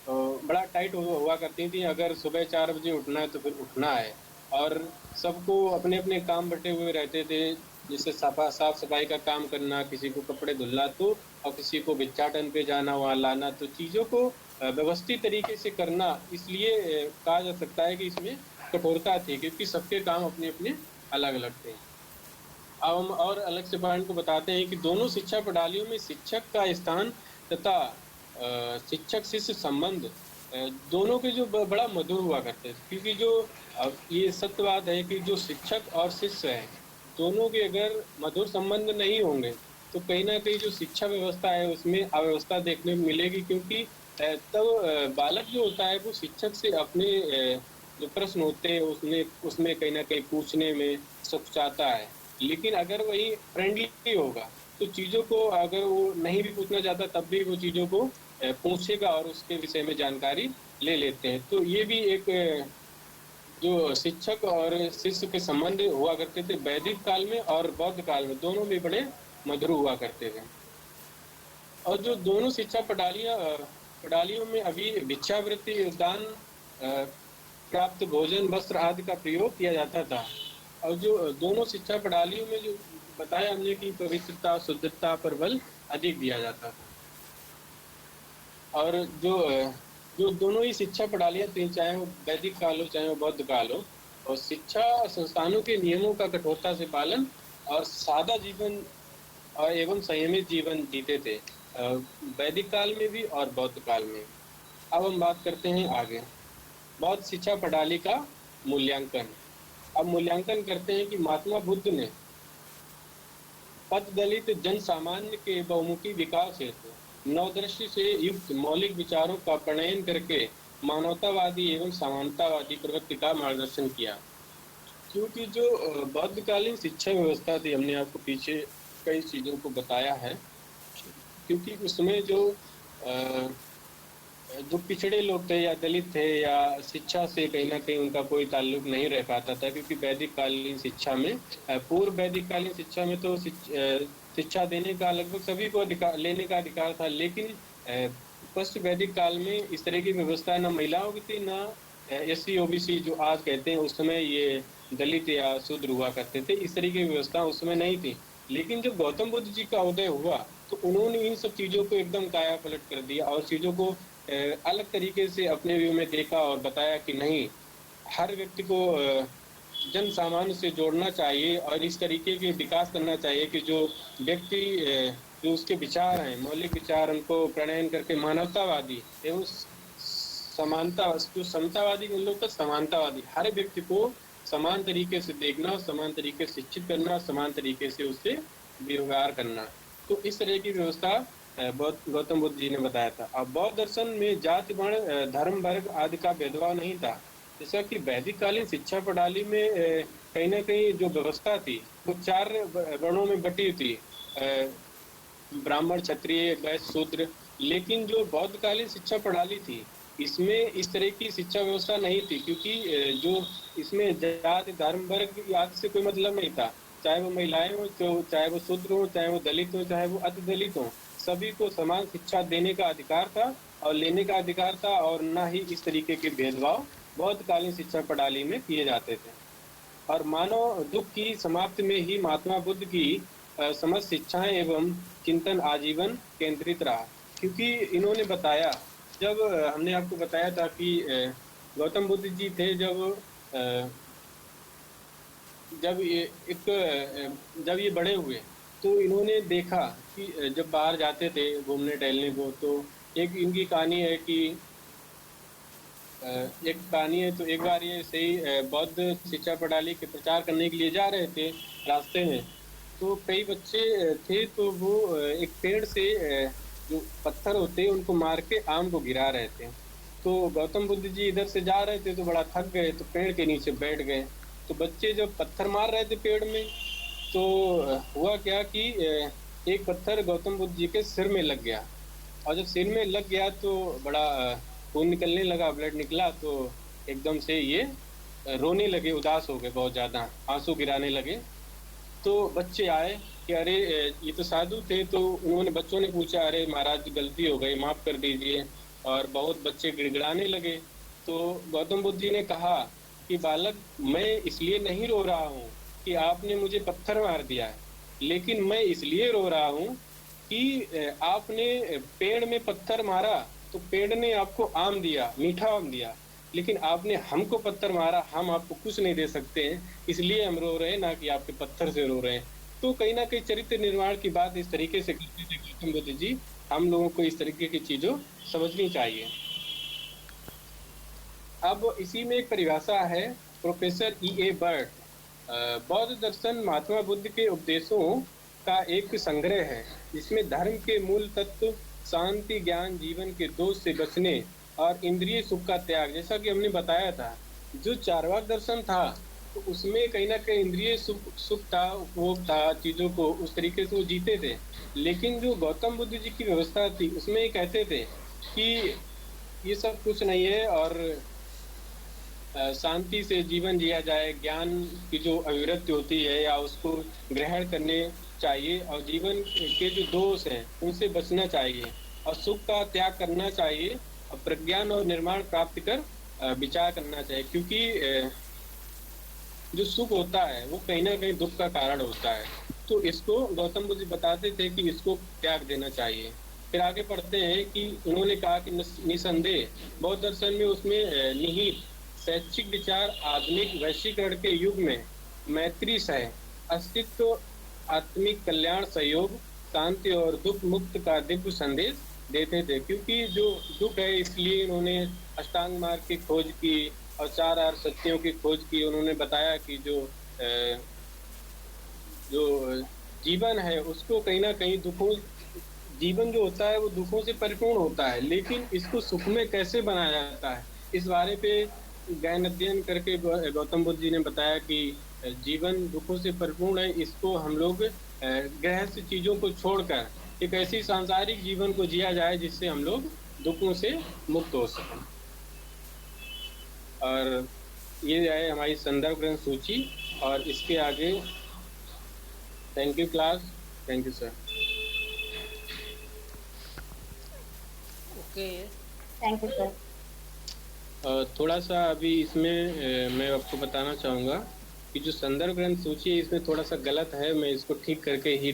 बड़ा टाइट हुआ करती थी। अगर सुबह 4 बजे उठना है तो फिर उठना है, और सबको अपने अपने काम बटे हुए रहते थे। जैसे साफ सफाई का काम करना, किसी को कपड़े धुलना, तो और किसी को भिक्षाटन पे जाना, वहां लाना, तो चीजों को व्यवस्थित तरीके से करना। इसलिए कहा जा सकता है कि इसमें कठोरता थी, क्योंकि सबके काम अपने अपने अलग अलग थे। अब हम और अलग से पॉइंट को बताते हैं कि दोनों शिक्षा प्रणालियों में शिक्षक का स्थान तथा शिक्षक शिष्य संबंध दोनों के जो बड़ा मधुर हुआ करते थे। क्योंकि जो ये सत्य बात है कि जो शिक्षक और शिष्य है, दोनों के अगर मधुर संबंध नहीं होंगे तो कहीं ना कहीं जो शिक्षा व्यवस्था है उसमें अव्यवस्था देखने को मिलेगी। क्योंकि तब बालक जो होता है वो शिक्षक से अपने जो प्रश्न होते हैं उसमें उसमें कहीं ना कहीं पूछने में सकुचाता है। लेकिन अगर वही फ्रेंडली होगा तो चीजों को, अगर वो नहीं भी पूछना चाहता तब भी वो चीजों को पूछेगा और उसके विषय में जानकारी ले लेते हैं। तो ये भी एक जो शिक्षक और शिष्य के संबंध हुआ करते थे वैदिक काल में और बौद्ध काल में, दोनों में बड़े मधुर हुआ करते थे। और जो दोनों शिक्षा प्रणालियों में अभी भिक्षावृत्ति, दान, प्राप्त भोजन, वस्त्र आदि का प्रयोग किया जाता था। और जो दोनों शिक्षा प्रणालियों में जो बताया हमने कि पवित्रता शुद्धता पर बल अधिक दिया जाता था। और जो जो दोनों ही शिक्षा प्रणालियां थी, चाहे वो वैदिक काल हो चाहे वो बौद्ध काल हो, और शिक्षा संस्थानों के नियमों का कठोरता से पालन और सादा जीवन और एवं संयमित जीवन जीते थे, वैदिक काल में भी और बौद्ध काल में। अब हम बात करते हैं आगे बौद्ध शिक्षा प्रणाली का मूल्यांकन। अब मूल्यांकन करते हैं कि महात्मा बुद्ध ने पथ दलित जन सामान्य के बहुमुखी विकास हेतु नवदृष्टि से युक्त मौलिक विचारों का प्रणयन करके मानवतावादी एवं समानतावादी प्रवृत्ति का मार्गदर्शन किया। क्योंकि जो बौद्धकालीन शिक्षा व्यवस्था थी, हमने आपको पीछे कई चीजों को बताया है, क्योंकि उसमें जो पिछड़े लोग थे या दलित थे या शिक्षा से कहीं ना कहीं उनका कोई ताल्लुक नहीं रह पाता था। क्योंकि वैदिक कालीन शिक्षा में, पूर्व वैदिक कालीन शिक्षा में तो शिक्षा देने का लगभग सभी को लेने का अधिकार था। लेकिन पोस्ट वैदिक काल में इस तरह की व्यवस्था न महिलाओं की थी, न SC OBC जो आज कहते हैं, उस समय ये दलित या शूद्र हुआ करते थे, इस तरह की व्यवस्था उस समय नहीं थी। लेकिन जब गौतम बुद्ध जी का उदय हुआ तो उन्होंने इन सब चीजों को एकदम काया पलट कर दिया और चीजों को अलग तरीके से अपने व्यू में देखा और बताया कि नहीं, हर व्यक्ति को जन सामान्य से जोड़ना चाहिए और इस तरीके के विकास करना चाहिए कि जो व्यक्ति जो उसके विचार हैं, मौलिक विचार, उनको प्रणयन करके मानवतावादी एवं समानता, जो समतावादी उन लोग का समानतावादी, हर व्यक्ति को समान तरीके से देखना, समान तरीके से शिक्षित करना, समान तरीके से उससे व्यवहार करना। तो इस तरह की व्यवस्था गौतम बुद्ध जी ने बताया था। अब बौद्ध दर्शन में जाति, वर्ण, धर्म, वर्ग आदि का भेदभाव नहीं था। जैसा कि वैदिक कालीन शिक्षा प्रणाली में कहीं ना कहीं जो व्यवस्था थी वो 4 वर्णों में बटी थी, ब्राह्मण, क्षत्रिय, वैश्य, शूद्र। लेकिन जो बौद्ध कालीन शिक्षा प्रणाली थी इसमें इस तरह की शिक्षा व्यवस्था नहीं थी, क्योंकि जो इसमें जाति, धर्म, वर्ग आदि से कोई मतलब नहीं था। चाहे वो महिलाएं हो, चाहे वो शूद्र हो, चाहे वो दलित हो, चाहे वो अति दलित हो, सभी को समान शिक्षा देने का अधिकार था और लेने का अधिकार था, और ना ही इस तरीके के भेदभाव बौद्धकालीन शिक्षा प्रणाली में किए जाते थे। और मानव दुख की समाप्ति में ही महात्मा बुद्ध की समस्त शिक्षाएं एवं चिंतन आजीवन केंद्रित रहा। क्योंकि इन्होंने बताया, जब हमने आपको बताया था कि गौतम बुद्ध जी थे, अ, जब ये जब ये बड़े हुए तो इन्होंने देखा कि जब बाहर जाते थे घूमने टहलने को, तो एक इनकी कहानी है कि एक कहानी है, तो एक बार ये सही बौद्ध शिक्षा प्रणाली के प्रचार करने के लिए जा रहे थे रास्ते में। तो कई बच्चे थे, तो वो एक पेड़ से जो पत्थर होते हैं उनको मार के आम को गिरा रहे थे। तो गौतम बुद्ध जी इधर से जा रहे थे तो बड़ा थक गए, तो पेड़ के नीचे बैठ गए। तो बच्चे जब पत्थर मार रहे थे पेड़ में, तो हुआ क्या कि एक पत्थर गौतम बुद्ध जी के सिर में लग गया। और जब सिर में लग गया तो बड़ा खून निकलने लगा, ब्लड निकला। तो एकदम से ये रोने लगे, उदास हो गए, बहुत ज्यादा आंसू गिराने लगे। तो बच्चे आए कि अरे ये तो साधु थे। तो उन्होंने बच्चों ने पूछा, अरे महाराज गलती हो गई, माफ कर दीजिए। और बहुत बच्चे गिड़गिड़ाने लगे। तो गौतम बुद्ध जी ने कहा कि बालक, मैं इसलिए नहीं रो रहा हूँ कि आपने मुझे पत्थर मार दिया है, लेकिन मैं इसलिए रो रहा हूँ कि आपने पेड़ में पत्थर मारा तो पेड़ ने आपको आम दिया, मीठा आम दिया, लेकिन आपने हमको पत्थर मारा, हम आपको कुछ नहीं दे सकते हैं, इसलिए हम रो रहे हैं, ना कि आपके पत्थर से रो रहे हैं। तो कहीं ना कहीं चरित्र निर्माण की बात इस तरीके से करते थे गौतम बुद्ध जी। हम लोगों को इस तरीके की चीजों समझनी चाहिए। अब इसी में एक परिभाषा है प्रोफेसर E.A. बर्ट। बौद्ध दर्शन महात्मा बुद्ध के उपदेशों का एक संग्रह है, जिसमें धर्म के मूल तत्व शांति, ज्ञान, जीवन के दोष से बचने और इंद्रिय सुख का त्याग, जैसा कि हमने बताया था। जो चार्वाक दर्शन था तो उसमें कहीं ना कहीं इंद्रिय सुख था, उपभोग था, चीजों को उस तरीके से वो जीते थे। लेकिन जो गौतम बुद्ध जी की व्यवस्था थी उसमें ये कहते थे कि ये सब कुछ नहीं है, और शांति से जीवन जिया जाए, ज्ञान की जो अभिवृत्ति होती है या उसको ग्रहण करने चाहिए, और जीवन के जो दोष हैं उनसे बचना चाहिए, और सुख का त्याग करना चाहिए, और प्रज्ञान और निर्माण प्राप्त कर विचार करना चाहिए। क्योंकि जो सुख होता है वो कहीं ना कहीं दुख का कारण होता है। तो इसको गौतम बुद्ध बताते थे कि इसको त्याग देना चाहिए। फिर आगे पढ़ते हैं कि उन्होंने कहा कि निसंदेह बौद्ध दर्शन में उसमें निहित शैक्षिक विचार आधुनिक वैश्वीकरण के युग में मैत्री सह अस्तित्व, आत्मिक कल्याण, सहयोग, शांति और दुख मुक्त का दिव्य संदेश देते थे। क्योंकि जो दुख है इसलिए इन्होंने अष्टांग मार्ग की खोज की और 4 आर्य सत्यों की खोज की। उन्होंने बताया कि जो जीवन है उसको कहीं ना कहीं दुखों, जीवन जो होता है वो दुखों से परिपूर्ण होता है, लेकिन इसको सुख में कैसे बनाया जाता है, इस बारे पे गहन अध्ययन करके गौतम बुद्ध जी ने बताया कि जीवन दुखों से परिपूर्ण है। इसको हम लोग गृहस्थ चीजों को छोड़कर एक ऐसी सांसारिक जीवन को जिया जाए जिससे हम लोग दुखों से मुक्त हो सकें। और ये है हमारी संदर्भ ग्रंथ सूची। और इसके आगे thank you class, thank you sir. Okay, thank you sir. थोड़ा सा अभी इसमें मैं आपको बताना चाहूँगा कि जो संदर्भ ग्रंथ सूची है इसमें थोड़ा सा गलत है। मैं इसको ठीक करके ही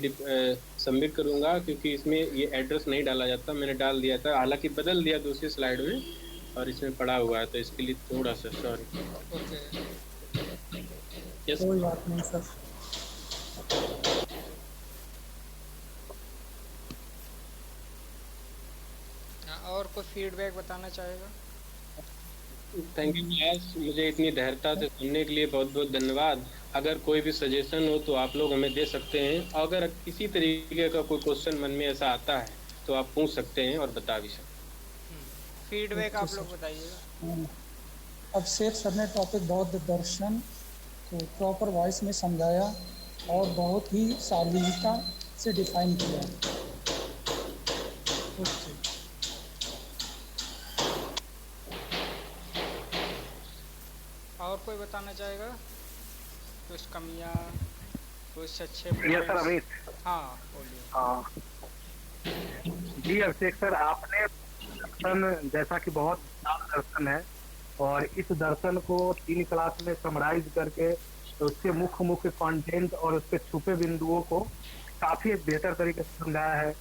सबमिट करूँगा, क्योंकि इसमें ये एड्रेस नहीं डाला जाता, मैंने डाल दिया था, हालांकि बदल दिया दूसरी स्लाइड में और इसमें पड़ा हुआ है, तो इसके लिए थोड़ा सा सॉरी। यस, कोई बात नहीं सर। और कोई फीडबैक बताना चाहेगा? थैंक यू क्लास, मुझे इतनी धैर्यता से सुनने के लिए बहुत बहुत धन्यवाद। अगर कोई भी सजेशन हो तो आप लोग हमें दे सकते हैं। अगर किसी तरीके का कोई क्वेश्चन मन में ऐसा आता है तो आप पूछ सकते हैं और बता भी सकते हैं। फीडबैक आप लोग बताइएगा। अब शेख सर ने टॉपिक बौद्ध दर्शन को प्रॉपर वॉइस में समझाया और बहुत ही सावधानीता से डिफाइन किया। ओके, और कोई बताना चाहेगा कुछ कमियां, कुछ अच्छे यस सर, अमित। हाँ बोलिए। हाँ जी अभिषेक सर, आपने दर्शन जैसा कि बहुत विशाल दर्शन है, और इस दर्शन को 3 क्लास में समराइज करके उसके मुख्य मुख्य कंटेंट और उसके छुपे बिंदुओं को काफी बेहतर तरीके से समझाया है।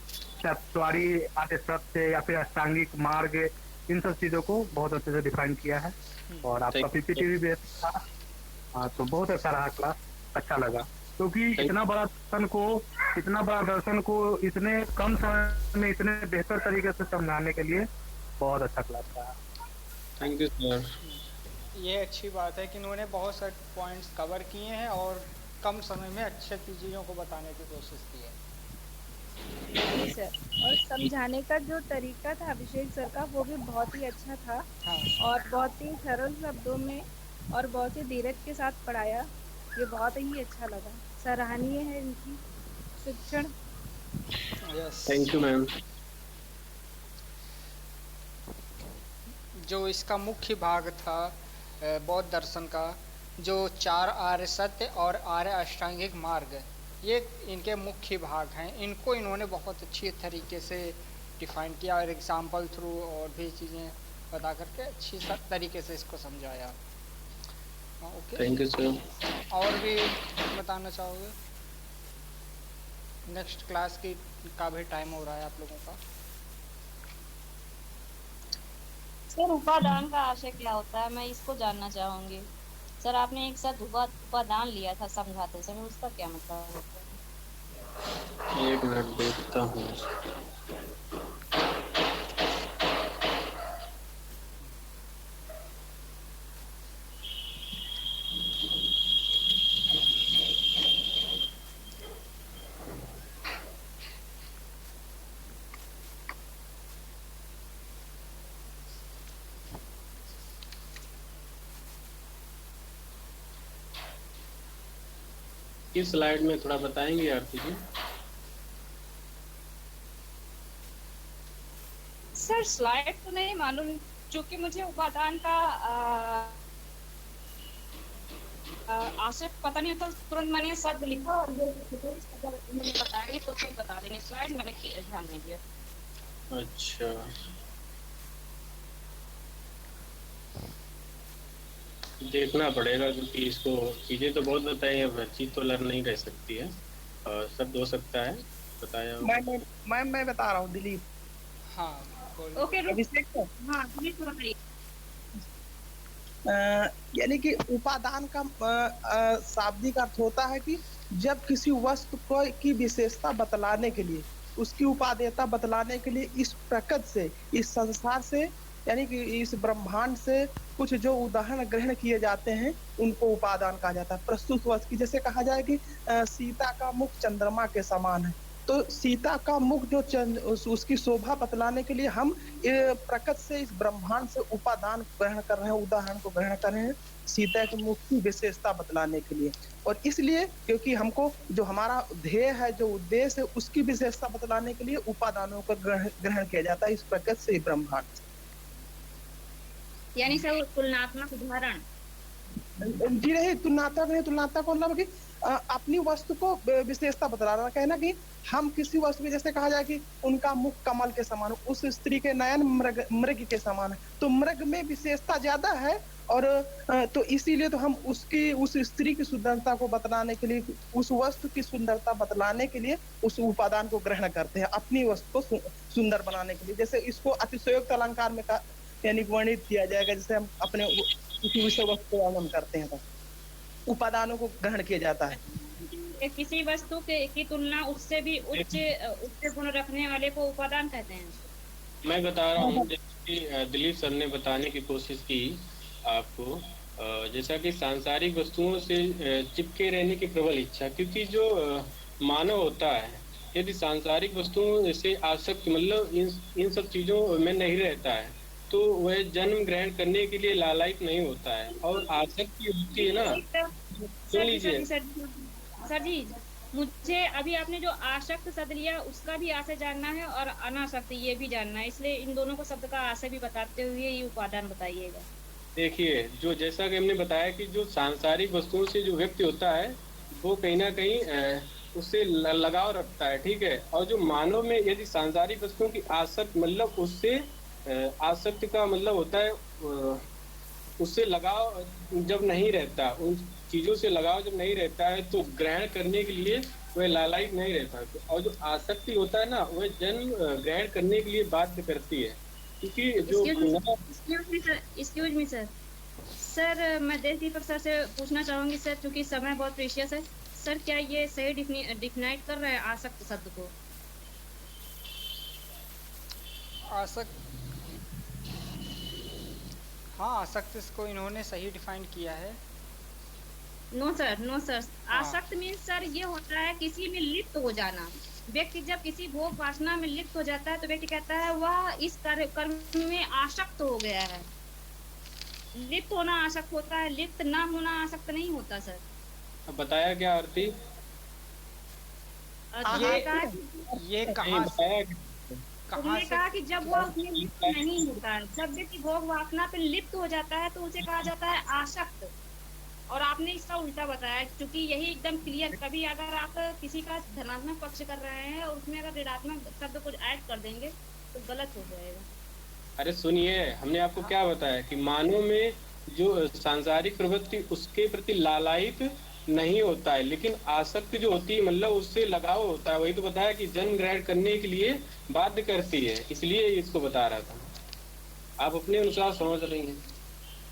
चौड़ी आदि सत्य या फिर अष्टांगिक मार्ग, इन सब चीजों को बहुत अच्छे से डिफाइन किया है। और आपका पीपीटी भी बेहतर था। हाँ, तो बहुत अच्छा रहा क्लास, अच्छा लगा, क्योंकि इतना बड़ा दर्शन को इतने कम समय में इतने बेहतर तरीके से समझाने के लिए बहुत अच्छा क्लास रहा। Thank you sir. ये अच्छी बात है कि इन्होंने बहुत सारे पॉइंट्स कवर किए हैं और कम समय में अच्छे चीज़ों को बताने की कोशिश की है। जी सर, और समझाने का जो तरीका था अभिषेक सर का वो भी बहुत ही अच्छा था हाँ। और बहुत ही सरल शब्दों में और बहुत ही धीरज के साथ पढ़ाया। ये बहुत ही अच्छा लगा, सराहनीय है इनकी शिक्षण। यस। Thank you ma'am. जो इसका मुख्य भाग था बौद्ध दर्शन का, जो 4 आर्य सत्य और आर्य अष्टांगिक मार्ग, ये इनके मुख्य भाग हैं। इनको इन्होंने बहुत अच्छी तरीके से डिफाइन किया और एग्जाम्पल थ्रू और भी चीज़ें बता करके अच्छी तरीके से इसको समझाया। Okay, thank you sir. और भी बताना चाहोगे? नेक्स्ट क्लास की का भी टाइम हो रहा है आप लोगों का। सर उपादान का आशय क्या होता है, मैं इसको जानना चाहूंगी। सर आपने एक साथ उपादान लिया था समझाते समय, उसका क्या मतलब होता है? 1 मिनट देखता हूँ। इस स्लाइड में थोड़ा बताएंगे आरती जी? सर स्लाइड तो नहीं मालूम, क्योंकि मुझे उपादान का आशय पता नहीं होता, तुरंत मैंने शब्द लिखा और मैंने बताएंगे तो फिर बता देंगे। स्लाइड मैंने ध्यान नहीं दिया। अच्छा, देखना पड़ेगा, क्योंकि इसको चीजें तो बहुत बताई है, हर चीज तो लर्न नहीं रह सकती है और सब हो सकता है बताया। मैं बता रहा हूँ दिलीप। हाँ ओके, अभिषेक को हाँ दिलीप बताइए। यानी कि उपादान का शाब्दिक अर्थ होता है कि जब किसी वस्तु को की विशेषता बतलाने के लिए, उसकी उपादेयता बतलाने के लिए इस प्रकृति से, इस संसार से, यानी कि इस ब्रह्मांड से कुछ जो उदाहरण ग्रहण किए जाते हैं उनको उपादान कहा जाता है। प्रस्तुत वस्तु की जैसे कहा जाए कि सीता का मुख चंद्रमा के समान है, तो सीता का मुख जो उसकी शोभा बतलाने के लिए हम प्रकृति से, इस ब्रह्मांड से उपादान ग्रहण कर रहे हैं, उदाहरण को ग्रहण कर रहे हैं सीता के मुख की विशेषता बतलाने के लिए। और इसलिए क्योंकि हमको जो हमारा ध्येय है, जो उद्देश्य है, उसकी विशेषता बतलाने के लिए उपादानों का ग्रहण किया जाता है इस प्रकृति से, ब्रह्मांड से। यानी सर तुलनात्मक उदाहरण? जी नहीं, तुलनात्मक नहीं, तुलनात्मक मतलब कि अपनी वस्तु को विशेषता बतला रहा है ना, कि हम किसी वस्तु में जैसे कहा जाए कि उनका मुख कमल के समान, उस स्त्री के नयन मृग के समान है, तो मृग में विशेषता ज्यादा है, और तो इसीलिए तो हम उसकी, उस स्त्री की सुंदरता को बतलाने के लिए, उस वस्तु की सुंदरता बतलाने के लिए उस उपादान को ग्रहण करते हैं अपनी वस्तु को सुंदर बनाने के लिए। जैसे इसको अतिशयोक्त अलंकार में यानी वर्णित किया जाएगा, जैसे हम अपने किसी विषय वस्तु को वर्णन करते हैं तो उपादानों को ग्रहण किया जाता है। किसी वस्तु की तुलना उससे भी उच्च गुण रखने वाले को उपादान कहते हैं। मैं बता रहा हूँ, जैसे कि दिलीप सर ने बताने की कोशिश की आपको, जैसा कि सांसारिक वस्तुओं से चिपके रहने की प्रबल इच्छा, क्योंकि जो मानव होता है यदि सांसारिक वस्तुओं से आसक्त, मतलब इन सब चीजों में नहीं रहता है, तो वह जन्म ग्रहण करने के लिए लालायित नहीं होता है, और आसक्ति होती है ना। सुन लीजिए सर जी, मुझे अभी आपने जो आसक्त शब्द लिया उसका भी आशय जानना है और अनासक्त ये भी जानना है, इसलिए इन दोनों को शब्द का आशय भी बताते हुए ये उपादान बताइएगा। देखिए, जो जैसा कि हमने बताया कि जो सांसारिक वस्तुओं से जो व्यक्ति होता है वो कहीं ना कहीं उससे लगाव रखता है, ठीक है। और जो मानव में यदि सांसारिक वस्तुओं की आसक्त, मतलब उससे आसक्ति का मतलब होता है उससे लगाव जब नहीं रहता, उन चीजों से लगाव जब नहीं रहता है तो ग्रहण करने के लिए वह लालायित नहीं रहता। और जो आसक्ति होता है ना, वह जन्म ग्रहण करने के लिए बाध्य करती है, क्योंकि जो एक्सक्यूज मी सर। सर मैं देश दीपक सर से पूछना चाहूंगी सर, क्योंकि समय बहुत प्रीशियस है। सर क्या ये सही डिफाइनाइट कर रहे हैं आसक्त शब्द को? आसक्त, हाँ आसक्त इसको इन्होंने सही डिफाइन किया है। No sir, no sir. हाँ। आसक्त मीन्स सर ये होता है किसी में लिप्त हो जाना। व्यक्ति जब किसी भोग वासना में लिप्त हो जाता है तो व्यक्ति कहता है वह इस कर्म में आसक्त हो गया है। लिप्त होना आसक्त होता है, लिप्त ना होना आसक्त नहीं होता सर। अब बताया क्या आरती? ये कहाँ तुमने से कहा कि जब वह उसमें लिप्त नहीं होता है, जब व्यक्ति भोग वासना पे लिप्त हो जाता है तो उसे कहा जाता है आसक्त। और आपने इसका उल्टा बताया, क्योंकि यही एकदम क्लियर। कभी अगर आप किसी का धनात्मक पक्ष कर रहे हैं और उसमें अगर ऋणात्मक शब्द कुछ ऐड कर देंगे तो गलत हो जाएगा। अरे सुनिए, हमने आपको क्या बताया कि मानव में जो सांसारिक प्रवृत्ति उसके प्रति लालायित नहीं होता है, लेकिन आसक्ति जो होती है मतलब उससे लगाव होता है। वही तो बताया कि जन्म ग्रहण करने के लिए बाध्य करती है, इसलिए इसको बता रहा था। आप अपने अनुसार समझ रही हैं।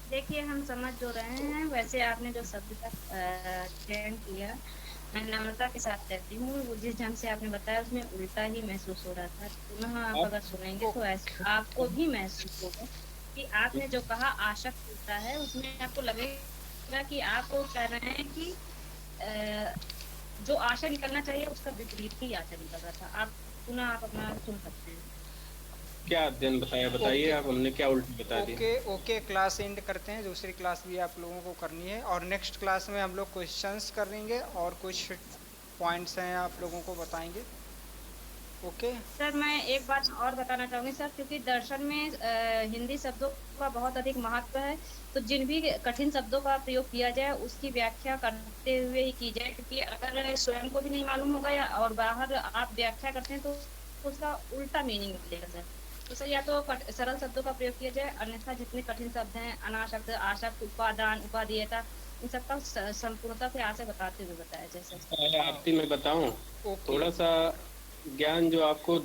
देखिए हम समझ जो रहे हैं, वैसे आपने जो शब्द का चयन किया मैं नम्रता के साथ कहती हूँ, वो जिस ढंग से आपने बताया उसमें उल्टा ही महसूस हो रहा था। पुनः आप अगर सुनेंगे तो ऐसे आपको भी महसूस होगा कि आपने जो कहा आसक्त होता है, उसमें आपको लगेगा कि आप कह रहे हैं कि जो आशा निकलना चाहिए उसका विपरीत ही आशा निकल रहा था। आप पुनः आप अपना सुन सकते हैं। क्या अध्ययन बताया, बताइए आप, हमने क्या उल्टी बता दिया? ओके क्लास एंड करते हैं। दूसरी क्लास भी आप लोगों को करनी है और नेक्स्ट क्लास में हम लोग क्वेश्चंस करेंगे और कुछ पॉइंट्स हैं आप लोगों को बताएंगे। ओके सर मैं एक बात और बताना चाहूँगी सर, क्योंकि दर्शन में हिंदी शब्दों का बहुत अधिक महत्व है, तो जिन भी कठिन शब्दों का प्रयोग किया जाए उसकी व्याख्या करते हुए ही की जाए, क्योंकि अगर स्वयं को भी नहीं मालूम होगा या और बाहर आप व्याख्या करते हैं तो उसका उल्टा मीनिंग निकलेगा सर। तो सर या तो सरल शब्दों का प्रयोग किया जाए, अन्यथा जितने कठिन शब्द हैं अनासक्त, आसक्त, उपादान, उपादेयता, इन सबका संपूर्णता से आशा बताते हुए बताया जाए सर। आपकी मैं बताऊं, थोड़ा सा ज्ञान जो आपको